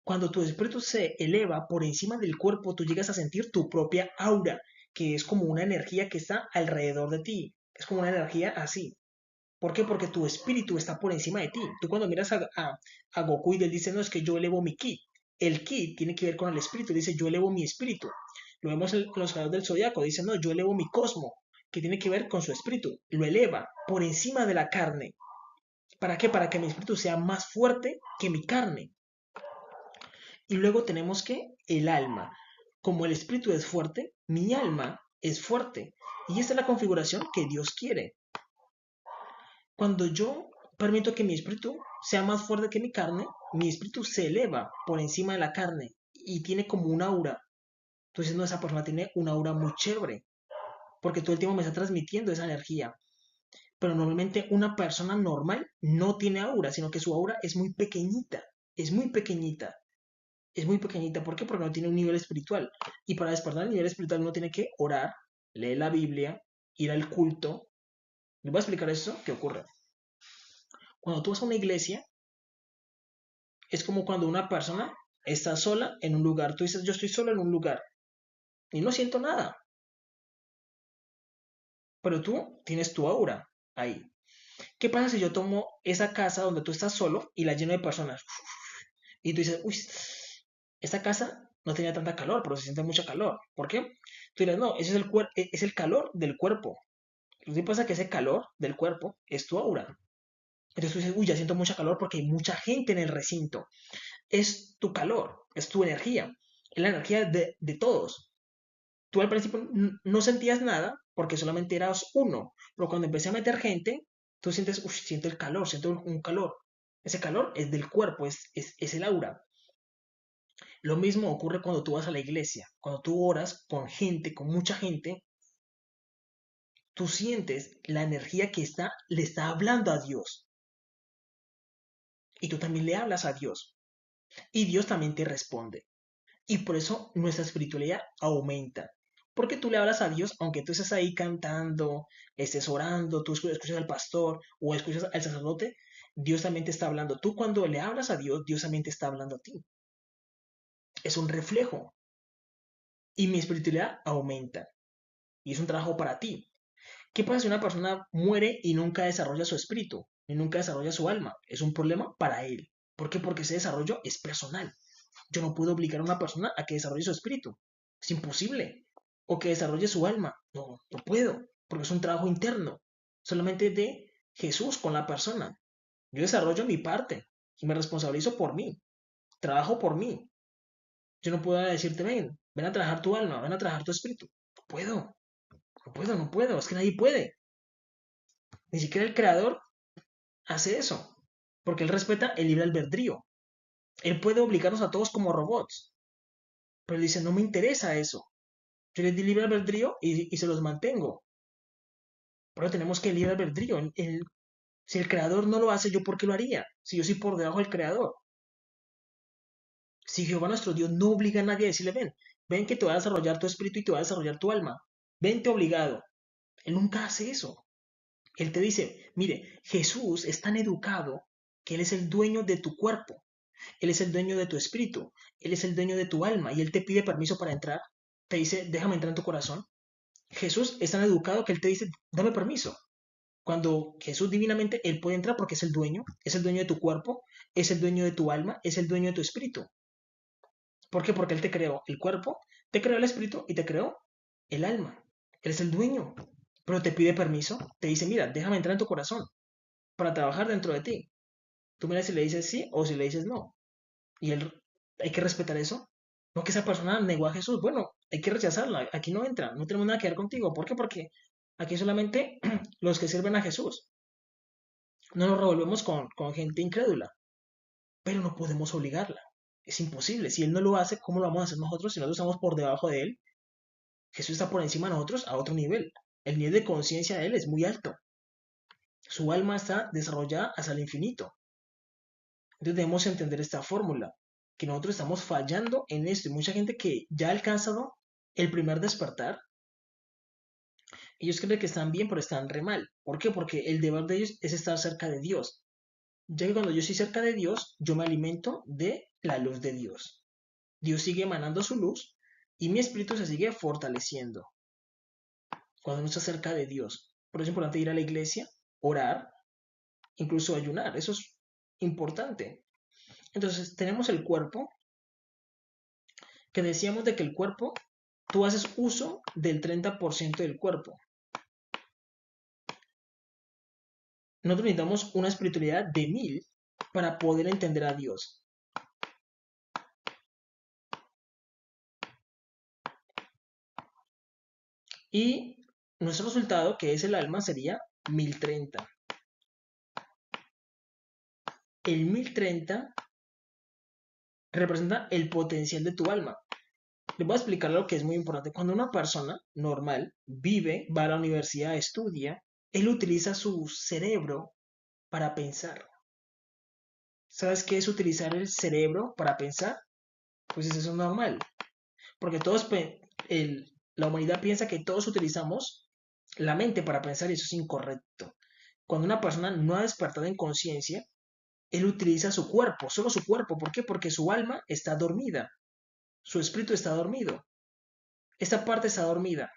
Cuando tu espíritu se eleva por encima del cuerpo, tú llegas a sentir tu propia aura, que es como una energía que está alrededor de ti. Es como una energía así. ¿Por qué? Porque tu espíritu está por encima de ti. Tú cuando miras a Goku y él dice, no, es que yo elevo mi ki. El ki tiene que ver con el espíritu. Dice, yo elevo mi espíritu. Lo vemos en los caballeros del zodiaco. Dice, no, yo elevo mi cosmo, que tiene que ver con su espíritu. Lo eleva por encima de la carne. ¿Para qué? Para que mi espíritu sea más fuerte que mi carne. Y luego tenemos que el alma. Como el espíritu es fuerte, mi alma es fuerte. Y esta es la configuración que Dios quiere. Cuando yo permito que mi espíritu sea más fuerte que mi espíritu se eleva por encima de la carne y tiene como un aura. Entonces, no, esa persona tiene una aura muy chévere, porque todo el tiempo me está transmitiendo esa energía. Pero normalmente una persona normal no tiene aura, sino que su aura es muy pequeñita, es muy pequeñita. Es muy pequeñita. ¿Por qué? Porque no tiene un nivel espiritual. Y para despertar el nivel espiritual uno tiene que orar, leer la Biblia, ir al culto. ¿Les voy a explicar eso? ¿Qué ocurre? Cuando tú vas a una iglesia, es como cuando una persona está sola en un lugar. Tú dices, yo estoy solo en un lugar. y no siento nada. Pero tú tienes tu aura ahí. ¿Qué pasa si yo tomo esa casa donde tú estás solo y la lleno de personas? Y tú dices, uy, esta casa no tenía tanta calor, pero se siente mucha calor. ¿Por qué? Tú dirás, no, ese es es el calor del cuerpo. Lo que pasa es que ese calor del cuerpo es tu aura. Entonces tú dices, uy, ya siento mucha calor porque hay mucha gente en el recinto. Es tu calor, es tu energía, es la energía de todos. Tú al principio no sentías nada porque solamente eras uno, pero cuando empecé a meter gente, tú sientes, uy, siento el calor, siento un calor. Ese calor es del cuerpo, es el aura. Lo mismo ocurre cuando tú vas a la iglesia, cuando tú oras con gente, con mucha gente, tú sientes la energía que le está hablando a Dios. Y tú también le hablas a Dios. Y Dios también te responde. Y por eso nuestra espiritualidad aumenta. Porque tú le hablas a Dios, aunque tú estés ahí cantando, estés orando, tú escuchas al pastor o escuchas al sacerdote, Dios también te está hablando. Tú cuando le hablas a Dios, Dios también te está hablando a ti. Es un reflejo. Y mi espiritualidad aumenta. Y es un trabajo para ti. ¿Qué pasa si una persona muere y nunca desarrolla su espíritu? Y nunca desarrolla su alma. Es un problema para él. ¿Por qué? Porque ese desarrollo es personal. Yo no puedo obligar a una persona a que desarrolle su espíritu. Es imposible. O que desarrolle su alma. No, no puedo. Porque es un trabajo interno. Solamente de Jesús con la persona. Yo desarrollo mi parte y me responsabilizo por mí. Trabajo por mí. Yo no puedo decirte, ven a trabajar tu alma, ven a trabajar tu espíritu. No puedo, no puedo, no puedo. Es que nadie puede. Ni siquiera el creador hace eso. Porque él respeta el libre albedrío. Él puede obligarnos a todos como robots. Pero él dice, no me interesa eso. Yo les di libre albedrío y se los mantengo. Pero tenemos que libre albedrío. Si el creador no lo hace, ¿yo por qué lo haría? Si yo soy por debajo del creador. Si Jehová nuestro Dios no obliga a nadie a decirle, ven que te va a desarrollar tu espíritu y te va a desarrollar tu alma. Vente obligado. Él nunca hace eso. Él te dice, mire, Jesús es tan educado que Él es el dueño de tu cuerpo. Él es el dueño de tu espíritu. Él es el dueño de tu alma. Y Él te pide permiso para entrar. Te dice, déjame entrar en tu corazón. Jesús es tan educado que Él te dice, dame permiso. Cuando Jesús divinamente, Él puede entrar porque es el dueño de tu cuerpo, es el dueño de tu alma, es el dueño de tu espíritu. ¿Por qué? Porque Él te creó el cuerpo, te creó el espíritu y te creó el alma. Él es el dueño, pero te pide permiso, te dice, mira, déjame entrar en tu corazón para trabajar dentro de ti. Tú miras si le dices sí o si le dices no. Y Él, hay que respetar eso. No que esa persona negó a Jesús. Bueno, hay que rechazarla. Aquí no entra, no tenemos nada que ver contigo. ¿Por qué? Porque aquí solamente los que sirven a Jesús. No nos revolvemos con gente incrédula, pero no podemos obligarla. Es imposible. Si Él no lo hace, ¿cómo lo vamos a hacer nosotros si nosotros estamos por debajo de Él? Jesús está por encima de nosotros a otro nivel. El nivel de conciencia de Él es muy alto. Su alma está desarrollada hasta el infinito. Entonces debemos entender esta fórmula, que nosotros estamos fallando en esto. Y mucha gente que ya ha alcanzado el primer despertar, ellos creen que están bien, pero están re mal. ¿Por qué? Porque el deber de ellos es estar cerca de Dios. Ya que cuando yo estoy cerca de Dios, yo me alimento de la luz de Dios. Dios sigue emanando su luz y mi espíritu se sigue fortaleciendo cuando uno está cerca de Dios. Por eso es importante ir a la iglesia, orar, incluso ayunar. Eso es importante. Entonces, tenemos el cuerpo, que decíamos de que el cuerpo, tú haces uso del 30% del cuerpo. Nosotros necesitamos una espiritualidad de 1000 para poder entender a Dios. Y nuestro resultado, que es el alma, sería 1030. El 1030 representa el potencial de tu alma. Les voy a explicar lo que es muy importante. Cuando una persona normal vive, va a la universidad, estudia, él utiliza su cerebro para pensar. ¿Sabes qué es utilizar el cerebro para pensar? Pues eso es normal. Porque la humanidad piensa que todos utilizamos la mente para pensar y eso es incorrecto. Cuando una persona no ha despertado en conciencia, él utiliza su cuerpo, solo su cuerpo. ¿Por qué? Porque su alma está dormida, su espíritu está dormido. esta parte está dormida.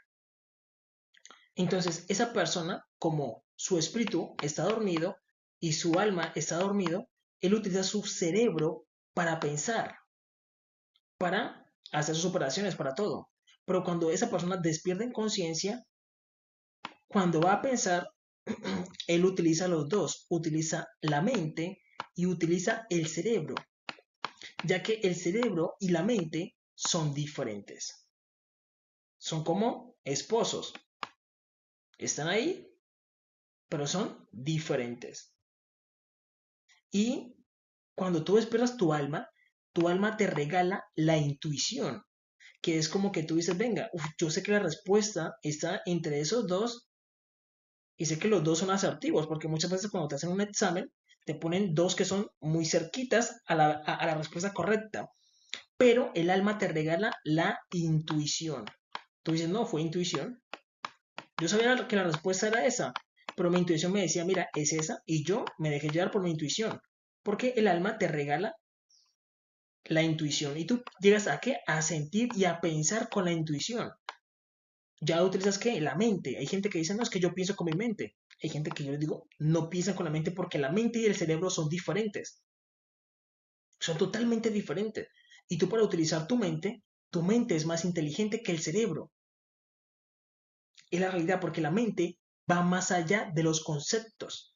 Entonces, esa persona, como su espíritu está dormido y su alma está dormido, él utiliza su cerebro para pensar, para hacer sus operaciones, para todo. Pero cuando esa persona despierta en conciencia, cuando va a pensar, él utiliza los dos, utiliza la mente y utiliza el cerebro, ya que el cerebro y la mente son diferentes. Son como esposos. Están ahí, pero son diferentes. Y cuando tú despiertas tu alma te regala la intuición, que es como que tú dices, venga, yo sé que la respuesta está entre esos dos y sé que los dos son asertivos, porque muchas veces cuando te hacen un examen, te ponen dos que son muy cerquitas a la respuesta correcta, pero el alma te regala la intuición. Tú dices, no, fue intuición. Yo sabía que la respuesta era esa, pero mi intuición me decía, mira, es esa, y yo me dejé llevar por mi intuición, porque el alma te regala la intuición y tú llegas a qué? A sentir y a pensar con la intuición. Ya utilizas qué? La mente. Hay gente que dice, no, es que yo pienso con mi mente. Hay gente que yo les digo, no piensan con la mente porque la mente y el cerebro son diferentes. Son totalmente diferentes. Y tú para utilizar tu mente es más inteligente que el cerebro. Es la realidad porque la mente va más allá de los conceptos.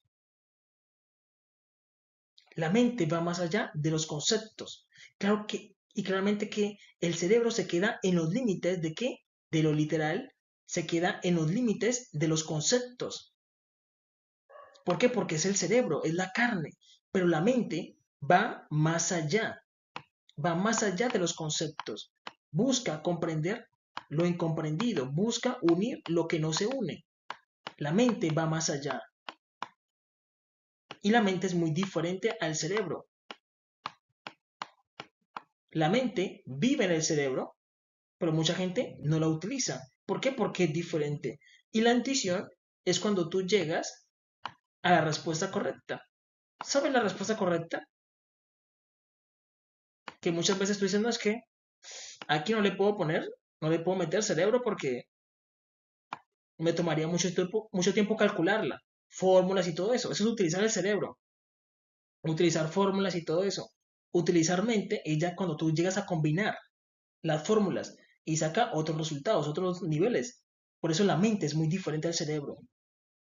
La mente va más allá de los conceptos. Claro que, y claramente que el cerebro se queda en los límites de qué? De lo literal, se queda en los límites de los conceptos. ¿Por qué? Porque es el cerebro, es la carne. Pero la mente va más allá de los conceptos. Busca comprender lo incomprendido, busca unir lo que no se une. La mente va más allá. Y la mente es muy diferente al cerebro. La mente vive en el cerebro, pero mucha gente no la utiliza. ¿Por qué? Porque es diferente. Y la intuición es cuando tú llegas a la respuesta correcta. ¿Sabes la respuesta correcta? Que muchas veces tú dices, no, es que aquí no le puedo poner, no le puedo meter cerebro porque me tomaría mucho tiempo calcularla. Fórmulas y todo eso. Eso es utilizar el cerebro. Utilizar fórmulas y todo eso. Utilizar mente es ya cuando tú llegas a combinar las fórmulas y saca otros resultados, otros niveles. Por eso la mente es muy diferente al cerebro.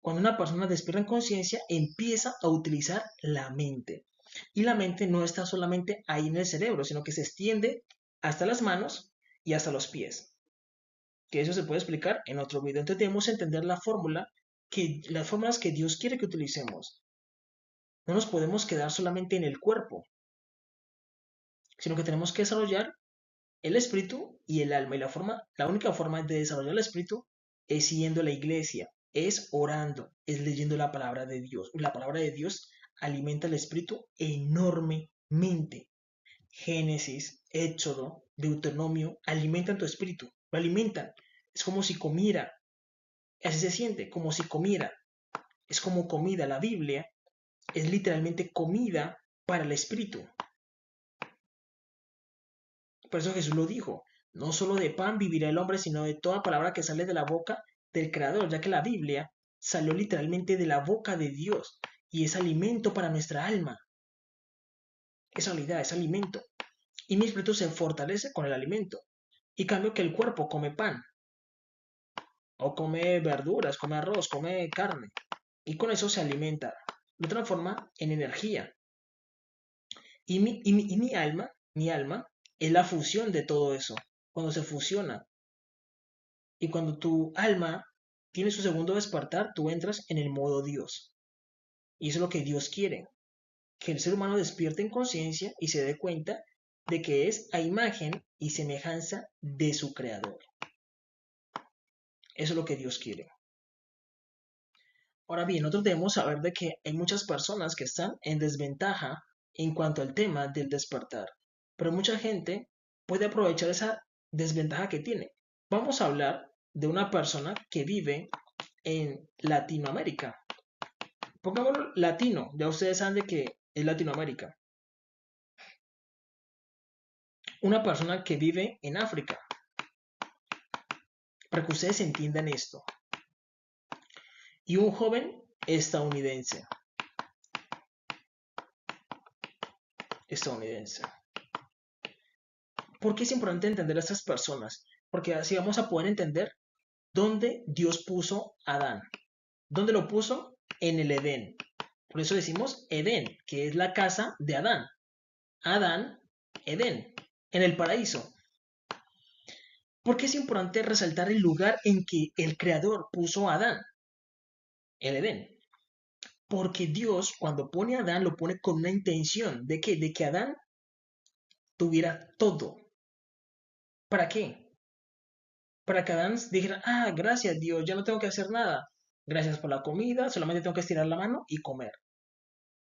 Cuando una persona despierta en conciencia, empieza a utilizar la mente. Y la mente no está solamente ahí en el cerebro, sino que se extiende hasta las manos y hasta los pies. Que eso se puede explicar en otro video. Entonces debemos entender las fórmulas que Dios quiere que utilicemos. No nos podemos quedar solamente en el cuerpo, sino que tenemos que desarrollar el espíritu y el alma. Y la única forma de desarrollar el espíritu es siguiendo la iglesia, es orando, es leyendo la palabra de Dios. La palabra de Dios alimenta el espíritu enormemente. Génesis, Éxodo, Deuteronomio alimentan tu espíritu, lo alimentan. Es como si comiera, así se siente, como si comiera. Es como comida. La Biblia es literalmente comida para el espíritu. Por eso Jesús lo dijo, no solo de pan vivirá el hombre, sino de toda palabra que sale de la boca del Creador, ya que la Biblia salió literalmente de la boca de Dios y es alimento para nuestra alma. Es realidad, es alimento. Y mi espíritu se fortalece con el alimento. Y cambio que el cuerpo come pan, o come verduras, come arroz, come carne. Y con eso se alimenta. Lo transforma en energía. Mi alma, es la fusión de todo eso. Cuando se fusiona. Y cuando tu alma tiene su segundo despertar, tú entras en el modo Dios. Y eso es lo que Dios quiere. Que el ser humano despierte en conciencia y se dé cuenta de que es a imagen y semejanza de su creador. Eso es lo que Dios quiere. Ahora bien, nosotros debemos saber de que hay muchas personas que están en desventaja en cuanto al tema del despertar, pero mucha gente puede aprovechar esa desventaja que tiene. Vamos a hablar de una persona que vive en Latinoamérica. Pongámoslo latino, ya ustedes saben de que es Latinoamérica. Una persona que vive en África. para que ustedes entiendan esto. Y un joven estadounidense. ¿Por qué es importante entender a estas personas? Porque así vamos a poder entender dónde Dios puso a Adán. ¿Dónde lo puso? En el Edén. Por eso decimos Edén, que es la casa de Adán. Adán, Edén, en el paraíso. ¿Por qué es importante resaltar el lugar en que el Creador puso a Adán? El Edén. Porque Dios, cuando pone a Adán, lo pone con una intención. ¿De qué? De que Adán tuviera todo. ¿Para qué? Para que Adán dijera, gracias Dios, ya no tengo que hacer nada. Gracias por la comida, solamente tengo que estirar la mano y comer.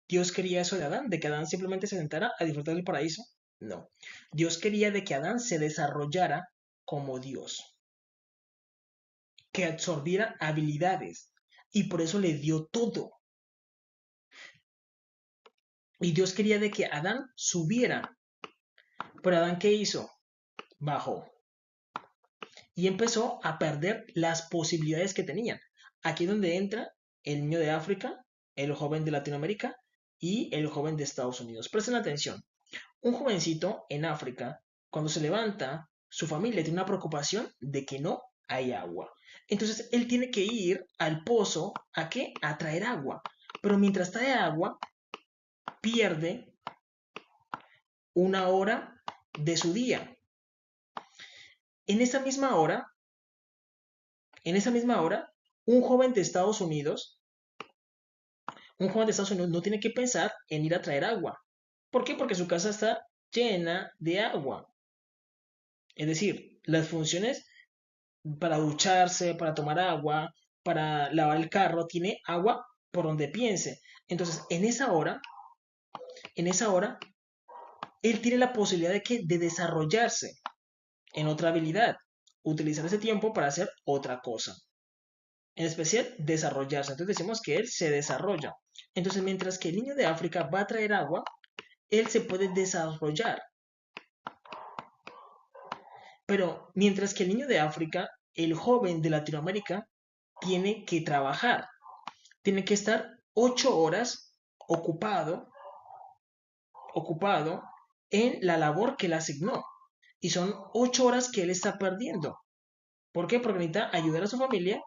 ¿Dios quería eso de Adán? ¿De que Adán simplemente se sentara a disfrutar del paraíso? No. Dios quería de que Adán se desarrollara como Dios, que absorbiera habilidades, y por eso le dio todo. Y Dios quería de que Adán subiera. Pero Adán, ¿qué hizo? Bajó. Y empezó a perder las posibilidades que tenían. Aquí es donde entra el niño de África, el joven de Latinoamérica y el joven de Estados Unidos. Presten atención. Un jovencito en África, cuando se levanta, su familia tiene una preocupación de que no hay agua. Entonces él tiene que ir al pozo, ¿a qué? A traer agua. Pero mientras trae agua, pierde una hora de su día. En esa misma hora, un joven de Estados Unidos, no tiene que pensar en ir a traer agua. ¿Por qué? Porque su casa está llena de agua. Es decir, las funciones para ducharse, para tomar agua, para lavar el carro, tiene agua por donde piense. Entonces, en esa hora, él tiene la posibilidad de desarrollarse en otra habilidad, utilizar ese tiempo para hacer otra cosa. En especial, desarrollarse. Entonces decimos que él se desarrolla. Entonces, mientras que el niño de África va a traer agua, él se puede desarrollar. Pero mientras que el niño de África, el joven de Latinoamérica, tiene que trabajar. Tiene que estar 8 horas ocupado en la labor que le asignó. Y son 8 horas que él está perdiendo. ¿Por qué? Porque necesita ayudar a su familia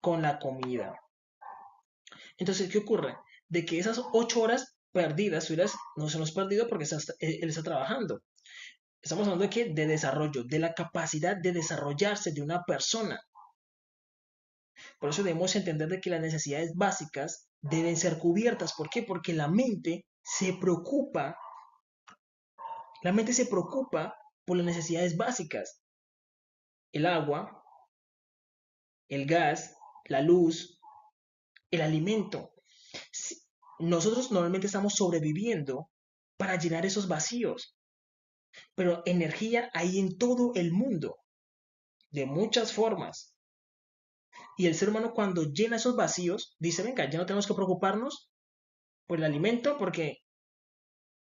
con la comida. Entonces, ¿qué ocurre? De que esas 8 horas perdidas, no se nos perdido porque él está trabajando. Estamos hablando de qué? De desarrollo, de la capacidad de desarrollarse de una persona. Por eso debemos entender de que las necesidades básicas deben ser cubiertas. ¿Por qué? Porque la mente se preocupa por las necesidades básicas. El agua, el gas, la luz, el alimento. Nosotros normalmente estamos sobreviviendo para llenar esos vacíos, pero energía hay en todo el mundo, de muchas formas. Y el ser humano cuando llena esos vacíos, dice, venga, ya no tenemos que preocuparnos por el alimento porque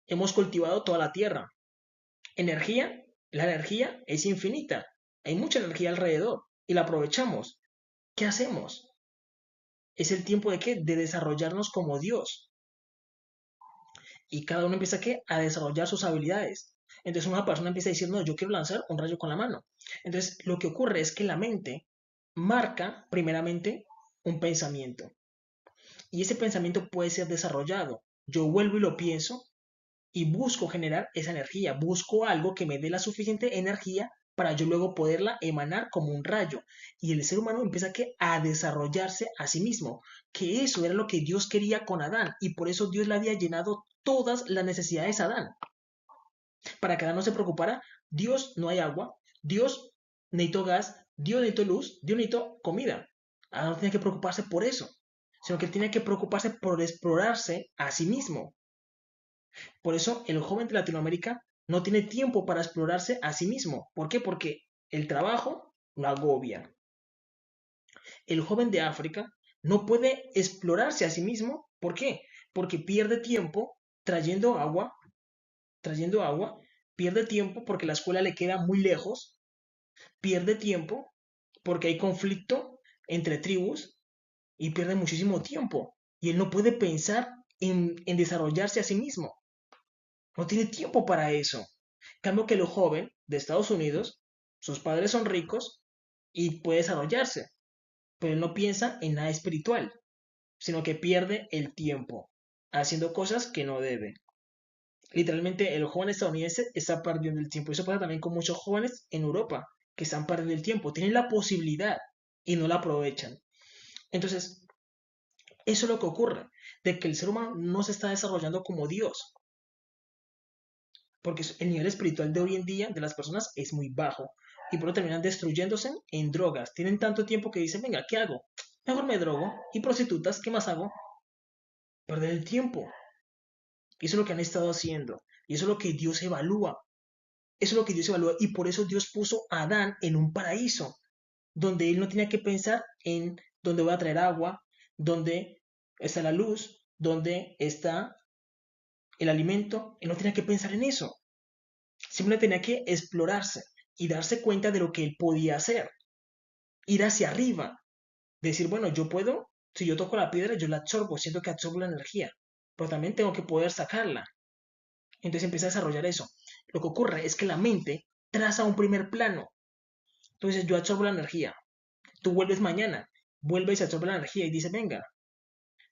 hemos cultivado toda la tierra. Energía, la energía es infinita. Hay mucha energía alrededor y la aprovechamos. ¿Qué hacemos? Es el tiempo de qué? De desarrollarnos como Dios. Y cada uno empieza ¿qué? A desarrollar sus habilidades. Entonces una persona empieza a decir, no, yo quiero lanzar un rayo con la mano. Entonces lo que ocurre es que la mente marca primeramente un pensamiento. Y ese pensamiento puede ser desarrollado. Yo vuelvo y lo pienso y busco generar esa energía. Busco algo que me dé la suficiente energía para yo luego poderla emanar como un rayo. Y el ser humano empieza a desarrollarse a sí mismo, que eso era lo que Dios quería con Adán, y por eso Dios le había llenado todas las necesidades a Adán. Para que Adán no se preocupara, Dios no hay agua, Dios necesitó gas, Dios necesitó luz, Dios necesitó comida. Adán no tenía que preocuparse por eso, sino que él tenía que preocuparse por explorarse a sí mismo. Por eso el joven de Latinoamérica no tiene tiempo para explorarse a sí mismo. ¿Por qué? Porque el trabajo lo agobia. El joven de África no puede explorarse a sí mismo. ¿Por qué? Porque pierde tiempo trayendo agua, pierde tiempo porque la escuela le queda muy lejos, Pierde tiempo porque hay conflicto entre tribus y pierde muchísimo tiempo. Y él no puede pensar en desarrollarse a sí mismo. No tiene tiempo para eso. En cambio que el joven de Estados Unidos, sus padres son ricos y puede desarrollarse, pero él no piensa en nada espiritual, sino que pierde el tiempo haciendo cosas que no debe. Literalmente el joven estadounidense está perdiendo el tiempo. Eso pasa también con muchos jóvenes en Europa que están perdiendo el tiempo. Tienen la posibilidad y no la aprovechan. Entonces, eso es lo que ocurre, de que el ser humano no se está desarrollando como Dios, porque el nivel espiritual de hoy en día de las personas es muy bajo y por eso terminan destruyéndose en drogas. Tienen tanto tiempo que dicen, venga, ¿qué hago? Mejor me drogo. Y prostitutas, ¿qué más hago? Perder el tiempo. Y eso es lo que han estado haciendo. Y eso es lo que Dios evalúa. Eso es lo que Dios evalúa. Y por eso Dios puso a Adán en un paraíso, donde él no tenía que pensar en dónde voy a traer agua, dónde está la luz, dónde está el alimento. Él no tenía que pensar en eso. Simplemente tenía que explorarse y darse cuenta de lo que él podía hacer. Ir hacia arriba. Decir, bueno, yo puedo, si yo toco la piedra, yo la absorbo, siento que absorbo la energía. Pero también tengo que poder sacarla. Entonces empieza a desarrollar eso. Lo que ocurre es que la mente traza un primer plano. Entonces yo absorbo la energía. Tú vuelves mañana, vuelves y absorbe la energía y dices, venga,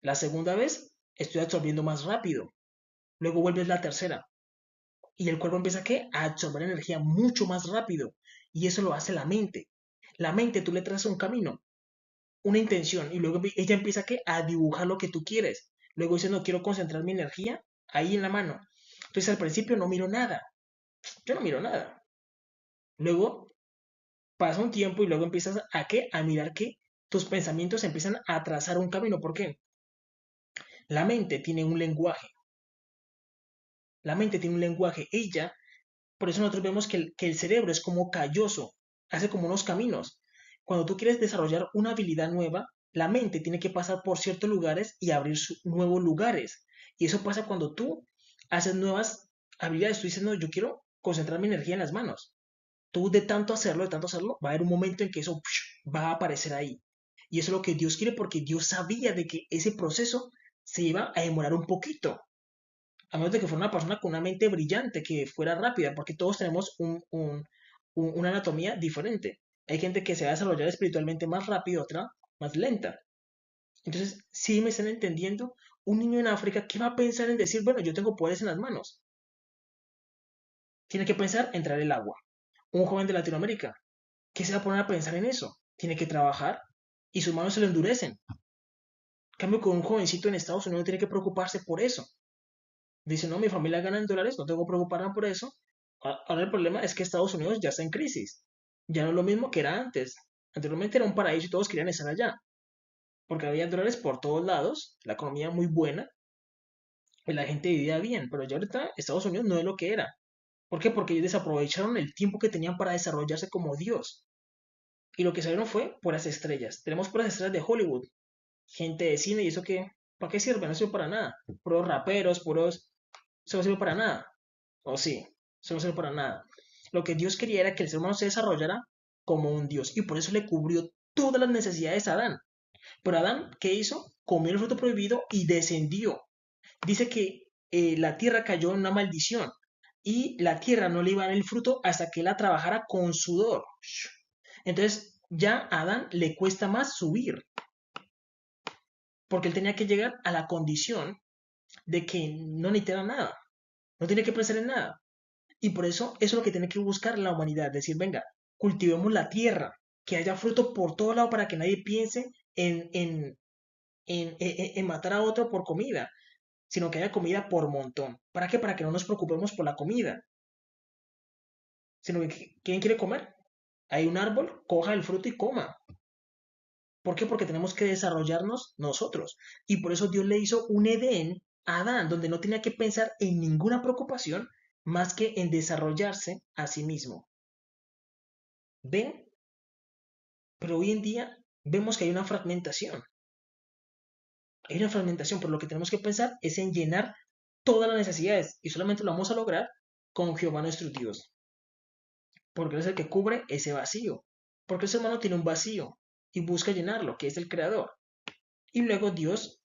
la segunda vez estoy absorbiendo más rápido. Luego vuelves la tercera. Y el cuerpo empieza ¿qué? A absorber energía mucho más rápido. Y eso lo hace la mente. La mente tú le trazas un camino, una intención, y luego ella empieza ¿qué? A dibujar lo que tú quieres. Luego dice, no quiero concentrar mi energía ahí en la mano. Entonces al principio no miro nada. Yo no miro nada. Luego pasa un tiempo y luego empiezas a qué? A mirar que tus pensamientos empiezan a trazar un camino. ¿Por qué? La mente tiene un lenguaje. La mente tiene un lenguaje. Ella, por eso nosotros vemos que el cerebro es como calloso, hace como unos caminos. Cuando tú quieres desarrollar una habilidad nueva, la mente tiene que pasar por ciertos lugares y abrir nuevos lugares. Y eso pasa cuando tú haces nuevas habilidades. Tú dices, no, yo quiero concentrar mi energía en las manos. Tú de tanto hacerlo, va a haber un momento en que eso va a aparecer ahí. Y eso es lo que Dios quiere porque Dios sabía de que ese proceso se iba a demorar un poquito. A menos de que fuera una persona con una mente brillante, que fuera rápida, porque todos tenemos una anatomía diferente. Hay gente que se va a desarrollar espiritualmente más rápido, otra más lenta. Entonces, si me están entendiendo, un niño en África, ¿qué va a pensar en decir, bueno, yo tengo poderes en las manos? Tiene que pensar en traer el agua. Un joven de Latinoamérica, ¿qué se va a poner a pensar en eso? Tiene que trabajar y sus manos se le endurecen. En cambio, con un jovencito en Estados Unidos no tiene que preocuparse por eso. Dice, no, mi familia gana en dólares, no tengo que preocuparme por eso. Ahora el problema es que Estados Unidos ya está en crisis. Ya no es lo mismo que era antes. Anteriormente era un paraíso y todos querían estar allá. Porque había dólares por todos lados, la economía muy buena y la gente vivía bien. Pero ya ahorita Estados Unidos no es lo que era. ¿Por qué? Porque ellos desaprovecharon el tiempo que tenían para desarrollarse como Dios. Y lo que salieron fue puras estrellas. Tenemos puras estrellas de Hollywood, gente de cine y eso que, ¿para qué sirve? No sirve para nada. Puros raperos, puros, eso no sirve para nada. O sí, eso no sirve para nada. Lo que Dios quería era que el ser humano se desarrollara como un Dios y por eso le cubrió todas las necesidades a Adán. Pero Adán, ¿qué hizo? Comió el fruto prohibido y descendió. Dice que la tierra cayó en una maldición y la tierra no le iba a dar el fruto hasta que él la trabajara con sudor. Entonces ya a Adán le cuesta más subir porque él tenía que llegar a la condición de que no necesitara nada, no tiene que pensar en nada. Y por eso es lo que tiene que buscar la humanidad, decir, venga, cultivemos la tierra, que haya fruto por todo lado para que nadie piense en matar a otro por comida, sino que haya comida por montón. ¿Para qué? Para que no nos preocupemos por la comida, sino que ¿quién quiere comer? Hay un árbol, coja el fruto y coma. ¿Por qué? Porque tenemos que desarrollarnos nosotros. Y por eso Dios le hizo un Edén a Adán, donde no tenía que pensar en ninguna preocupación más que en desarrollarse a sí mismo. ¿Ven? Pero hoy en día vemos que hay una fragmentación. Hay una fragmentación, pero lo que tenemos que pensar es en llenar todas las necesidades y solamente lo vamos a lograr con Jehová nuestro Dios. porque Él es el que cubre ese vacío, porque el ser humano tiene un vacío y busca llenarlo, que es el creador. Y luego Dios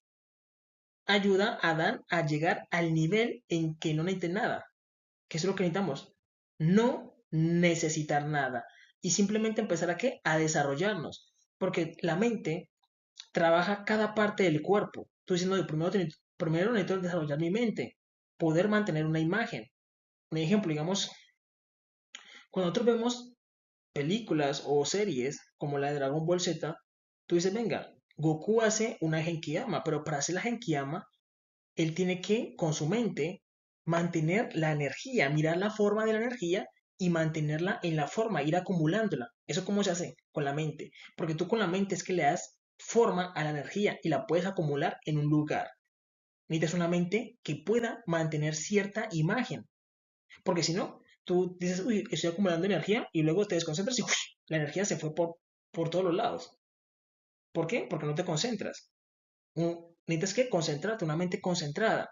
ayuda a Adán a llegar al nivel en que no necesite nada, que es lo que necesitamos, no necesitar nada y simplemente empezar a qué, a desarrollarnos, porque la mente trabaja cada parte del cuerpo. Tú diciendo, primero necesito desarrollar mi mente, poder mantener una imagen. Un ejemplo, digamos, cuando nosotros vemos películas o series como la de Dragon Ball Z, tú dices, venga, Goku hace una Genkidama, pero para hacer la Genkidama, él tiene que, con su mente, mantener la energía, mirar la forma de la energía y mantenerla en la forma, ir acumulándola. ¿Eso cómo se hace? Con la mente. Porque tú con la mente es que le das forma a la energía y la puedes acumular en un lugar. Necesitas una mente que pueda mantener cierta imagen. Porque si no, tú dices, uy, estoy acumulando energía y luego te desconcentras y ¡uy! La energía se fue por todos los lados. ¿Por qué? Porque no te concentras. Necesitas que concentrarte, una mente concentrada.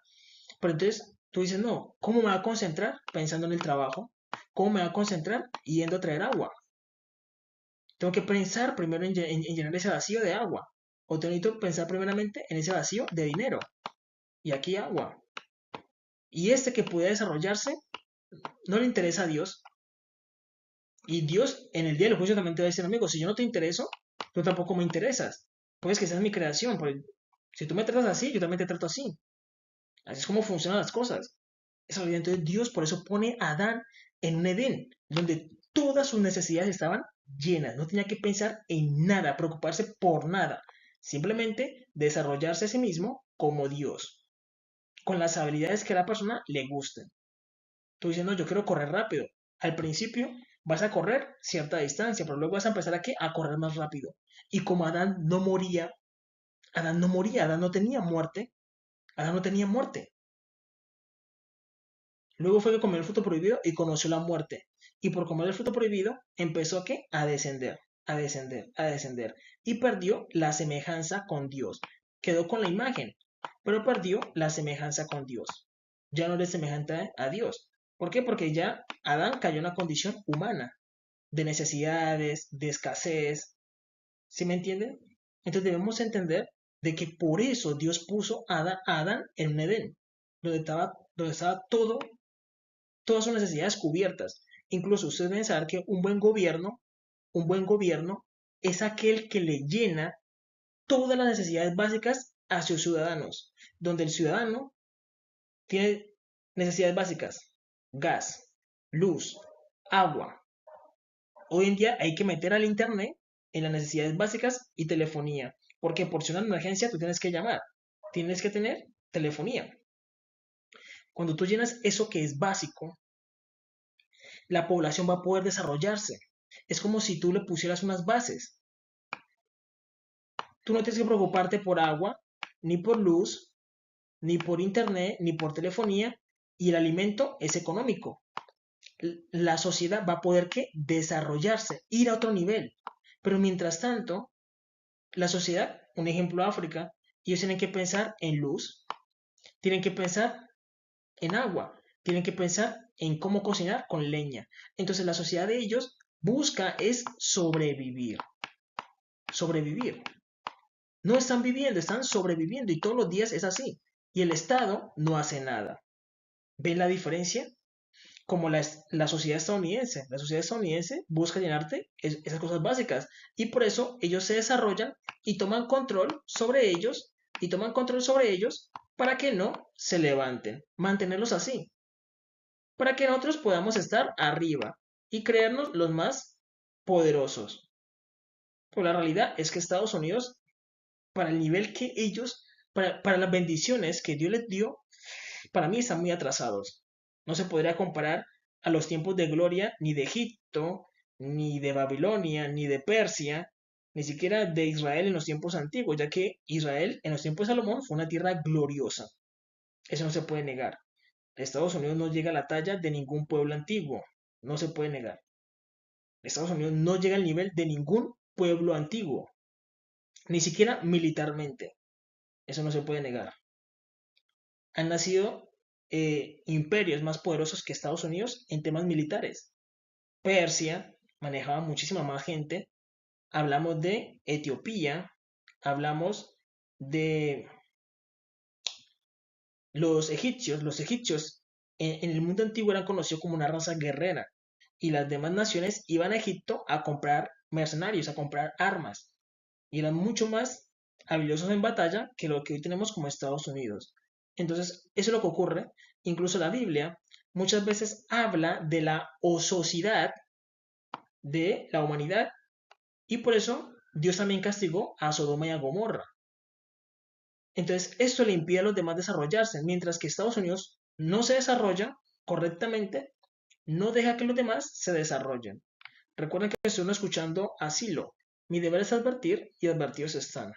Pero entonces tú dices, no, ¿cómo me va a concentrar pensando en el trabajo? ¿Cómo me va a concentrar yendo a traer agua? Tengo que pensar primero en llenar ese vacío de agua. O tengo que pensar primeramente en ese vacío de dinero. Y aquí agua. Y este que puede desarrollarse no le interesa a Dios. Y Dios en el día del juicio también te va a decir, amigo, si yo no te intereso, tú tampoco me interesas. Pues que esa es mi creación. Porque si tú me tratas así, yo también te trato así. Así es como funcionan las cosas. Entonces Dios por eso pone a Adán en un Edén, donde todas sus necesidades estaban llenas. No tenía que pensar en nada, preocuparse por nada. Simplemente desarrollarse a sí mismo como Dios, con las habilidades que a la persona le gusten. Tú dices, no, yo quiero correr rápido. Al principio vas a correr cierta distancia, pero luego vas a empezar a correr más rápido. Y como Adán no moría, Adán no tenía muerte, Adán no tenía muerte. Luego fue que comió el fruto prohibido y conoció la muerte. Y por comer el fruto prohibido empezó a qué? A descender, a descender, a descender. Y perdió la semejanza con Dios. Quedó con la imagen, pero perdió la semejanza con Dios. Ya no es semejante a Dios. ¿Por qué? Porque ya Adán cayó en una condición humana, de necesidades, de escasez. ¿Sí me entienden? Entonces debemos entender de que por eso Dios puso a Adán en un Edén, donde estaba todas sus necesidades cubiertas. Incluso ustedes deben saber que un buen gobierno es aquel que le llena todas las necesidades básicas a sus ciudadanos, donde el ciudadano tiene necesidades básicas, gas, luz, agua. Hoy en día hay que meter al internet en las necesidades básicas y telefonía, porque por si una emergencia tú tienes que llamar, tienes que tener telefonía. Cuando tú llenas eso que es básico, la población va a poder desarrollarse. Es como si tú le pusieras unas bases. Tú no tienes que preocuparte por agua, ni por luz, ni por internet, ni por telefonía, y el alimento es económico. La sociedad va a poder ¿qué? Desarrollarse, ir a otro nivel. Pero mientras tanto, la sociedad, un ejemplo África, ellos tienen que pensar en luz, tienen que pensar en agua, tienen que pensar en cómo cocinar con leña. Entonces la sociedad de ellos busca es sobrevivir, sobrevivir. No están viviendo, están sobreviviendo y todos los días es así. Y el Estado no hace nada. ¿Ven la diferencia? Como la sociedad estadounidense. La sociedad estadounidense busca llenarte esas cosas básicas y por eso ellos se desarrollan y toman control sobre ellos para que no se levanten. Mantenerlos así. Para que nosotros podamos estar arriba y creernos los más poderosos. Pero la realidad es que Estados Unidos, para el nivel que ellos, para las bendiciones que Dios les dio, para mí están muy atrasados. No se podría comparar a los tiempos de gloria ni de Egipto, ni de Babilonia, ni de Persia, ni siquiera de Israel en los tiempos antiguos, ya que Israel en los tiempos de Salomón fue una tierra gloriosa. Eso no se puede negar. Estados Unidos no llega a la talla de ningún pueblo antiguo. No se puede negar. Estados Unidos no llega al nivel de ningún pueblo antiguo, ni siquiera militarmente. Eso no se puede negar. Han nacido imperios más poderosos que Estados Unidos en temas militares. Persia manejaba muchísima más gente. Hablamos de Etiopía, hablamos de los egipcios. Los egipcios en el mundo antiguo eran conocidos como una raza guerrera y las demás naciones iban a Egipto a comprar mercenarios, a comprar armas y eran mucho más habilidosos en batalla que lo que hoy tenemos como Estados Unidos. Entonces, eso es lo que ocurre. Incluso la Biblia muchas veces habla de la ociosidad de la humanidad y por eso Dios también castigó a Sodoma y a Gomorra. Entonces, esto le impide a los demás desarrollarse, mientras que Estados Unidos no se desarrolla correctamente, no deja que los demás se desarrollen. Recuerden que estoy escuchando a Silo. Mi deber es advertir y advertidos están.